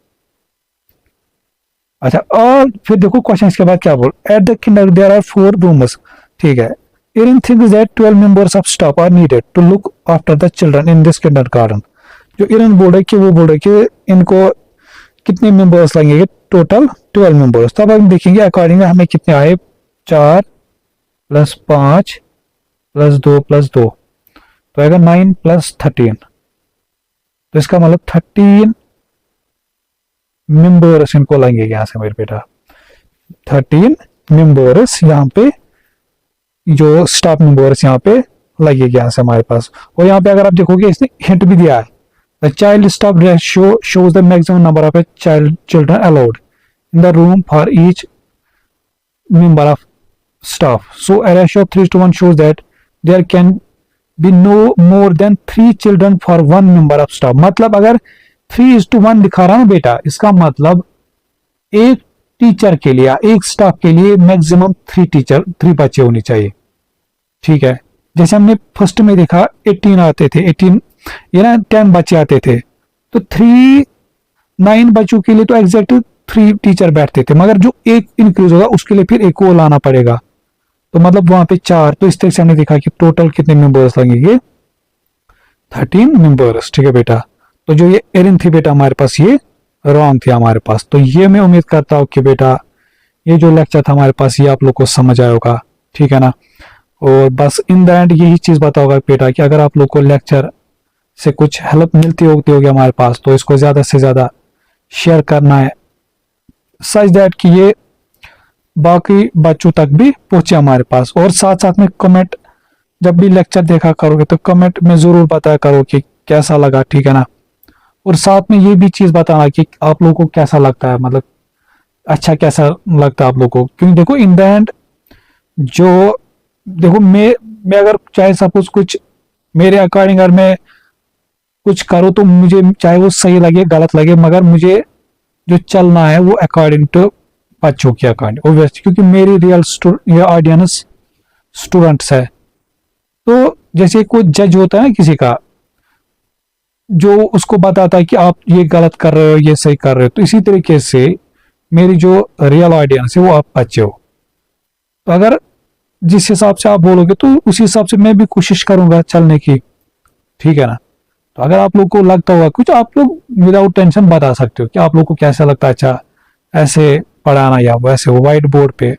अच्छा। और फिर देखो क्वेश्चन के बाद क्या बोल, at the kinder there are 4 rooms. ठीक है, Erin thinks that 12 members of staff are needed to look after the children in this kindergarten। जो Erin बोल रहे कि वो बोल रहे कि इनको कितने मेंबर्स लगेंगे, टोटल 12 मेंबर्स। तब हम देखेंगे अकॉर्डिंग हमें कितने आए, 4 + 5 + 2 + 2, तो आएगा 9 + 13। तो इसका मतलब 13 मेंबर्स इनको लगेंगे यहाँ से मेरे बेटा, 13 मेंबर्स यहाँ पे जो स्टाफ मेंबर्स यहाँ पे लगेगा यहाँ से हमारे पास। और यहाँ पे अगर आप देखोगे इसने हिंट भी दिया है, the child staff ratio shows the maximum number of children allowed in the room for each member of staff, so a ratio of 3:1 shows that there can be no more than 3 children for 1 member of staff। मतलब अगर 3:1 दिखा रहा है बेटा, इसका मतलब एक टीचर के लिए, एक स्टाफ के लिए मैक्सिमम 3 बच्चे होने चाहिए। ठीक है, जैसे हमने फर्स्ट में देखा 18 आते थे, 18 ये ना 10 बच्चे आते थे, तो 9 बच्चों के लिए तो एग्जैक्ट 3 टीचर बैठते थे, मगर जो एक इंक्रीज होगा उसके लिए फिर एक और लाना पड़ेगा, तो मतलब वहां पे 4। तो इस तरह से हमने देखा कि टोटल कितने मेंबर्स लगेंगे 13 मेंबर्स। ठीक है बेटा, तो जो ये एरिन थी बेटा हमारे पास ये रॉन्ग थी हमारे पास। तो ये मैं उम्मीद करता हूँ कि बेटा ये जो लेक्चर था हमारे पास ये आप लोग को समझ आया होगा। ठीक है ना, और बस इन द एंड यही चीज बताओगा बेटा कि अगर आप लोग को लेक्चर से कुछ हेल्प मिलती होगी हमारे पास, तो इसको ज्यादा से ज्यादा शेयर करना है, सच दैट कि ये बाकी बच्चों तक भी पहुंचे हमारे पास। और साथ साथ में कमेंट, जब भी लेक्चर देखा करोगे तो कमेंट में जरूर बताया करो कि कैसा लगा। ठीक है ना, और साथ में ये भी चीज बताना कि आप लोगों को कैसा लगता है, मतलब अच्छा कैसा लगता है आप लोगों को। क्योंकि देखो इन द एंड जो देखो मैं अगर चाहे सपोज कुछ मेरे अकॉर्डिंग अगर मैं कुछ करूँ तो मुझे चाहे वो सही लगे गलत लगे, मगर मुझे जो चलना है वो अकॉर्डिंग टू बच्चों के अकॉर्डिंग ओब्वियसली, क्योंकि मेरी रियल ऑडियंस स्टूडेंट्स है। तो जैसे कोई जज होता है ना किसी का, जो उसको बताता है कि आप ये गलत कर रहे हो ये सही कर रहे हो, तो इसी तरीके से मेरी जो रियल ऑडियंस है वो आप बच्चे हो। तो अगर जिस हिसाब से आप बोलोगे तो उसी हिसाब से मैं भी कोशिश करूंगा चलने की। ठीक है ना, तो अगर आप लोग को लगता होगा कुछ, आप लोग विदाउट टेंशन बता सकते हो कि आप लोग को कैसा लगता है, अच्छा ऐसे पढ़ाना या वैसे व्हाइट बोर्ड पे।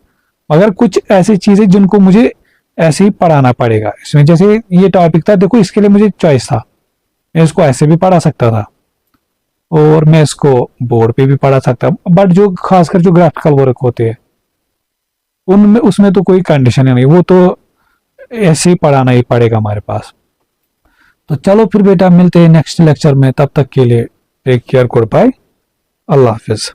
मगर कुछ ऐसी चीजें जिनको मुझे ऐसे ही पढ़ाना पड़ेगा इसमें, जैसे ये टॉपिक था, देखो इसके लिए मुझे चॉइस था, मैं इसको ऐसे भी पढ़ा सकता था और मैं इसको बोर्ड पे भी पढ़ा सकता, बट जो खासकर जो ग्राफिकल वर्क होते हैं उनमें उसमें तो कोई कंडीशन ही नहीं, वो तो ऐसे ही पढ़ाना ही पड़ेगा हमारे पास। तो चलो फिर बेटा मिलते हैं नेक्स्ट लेक्चर में, तब तक के लिए टेक केयर, गुड बाय, अल्लाह हाफिज।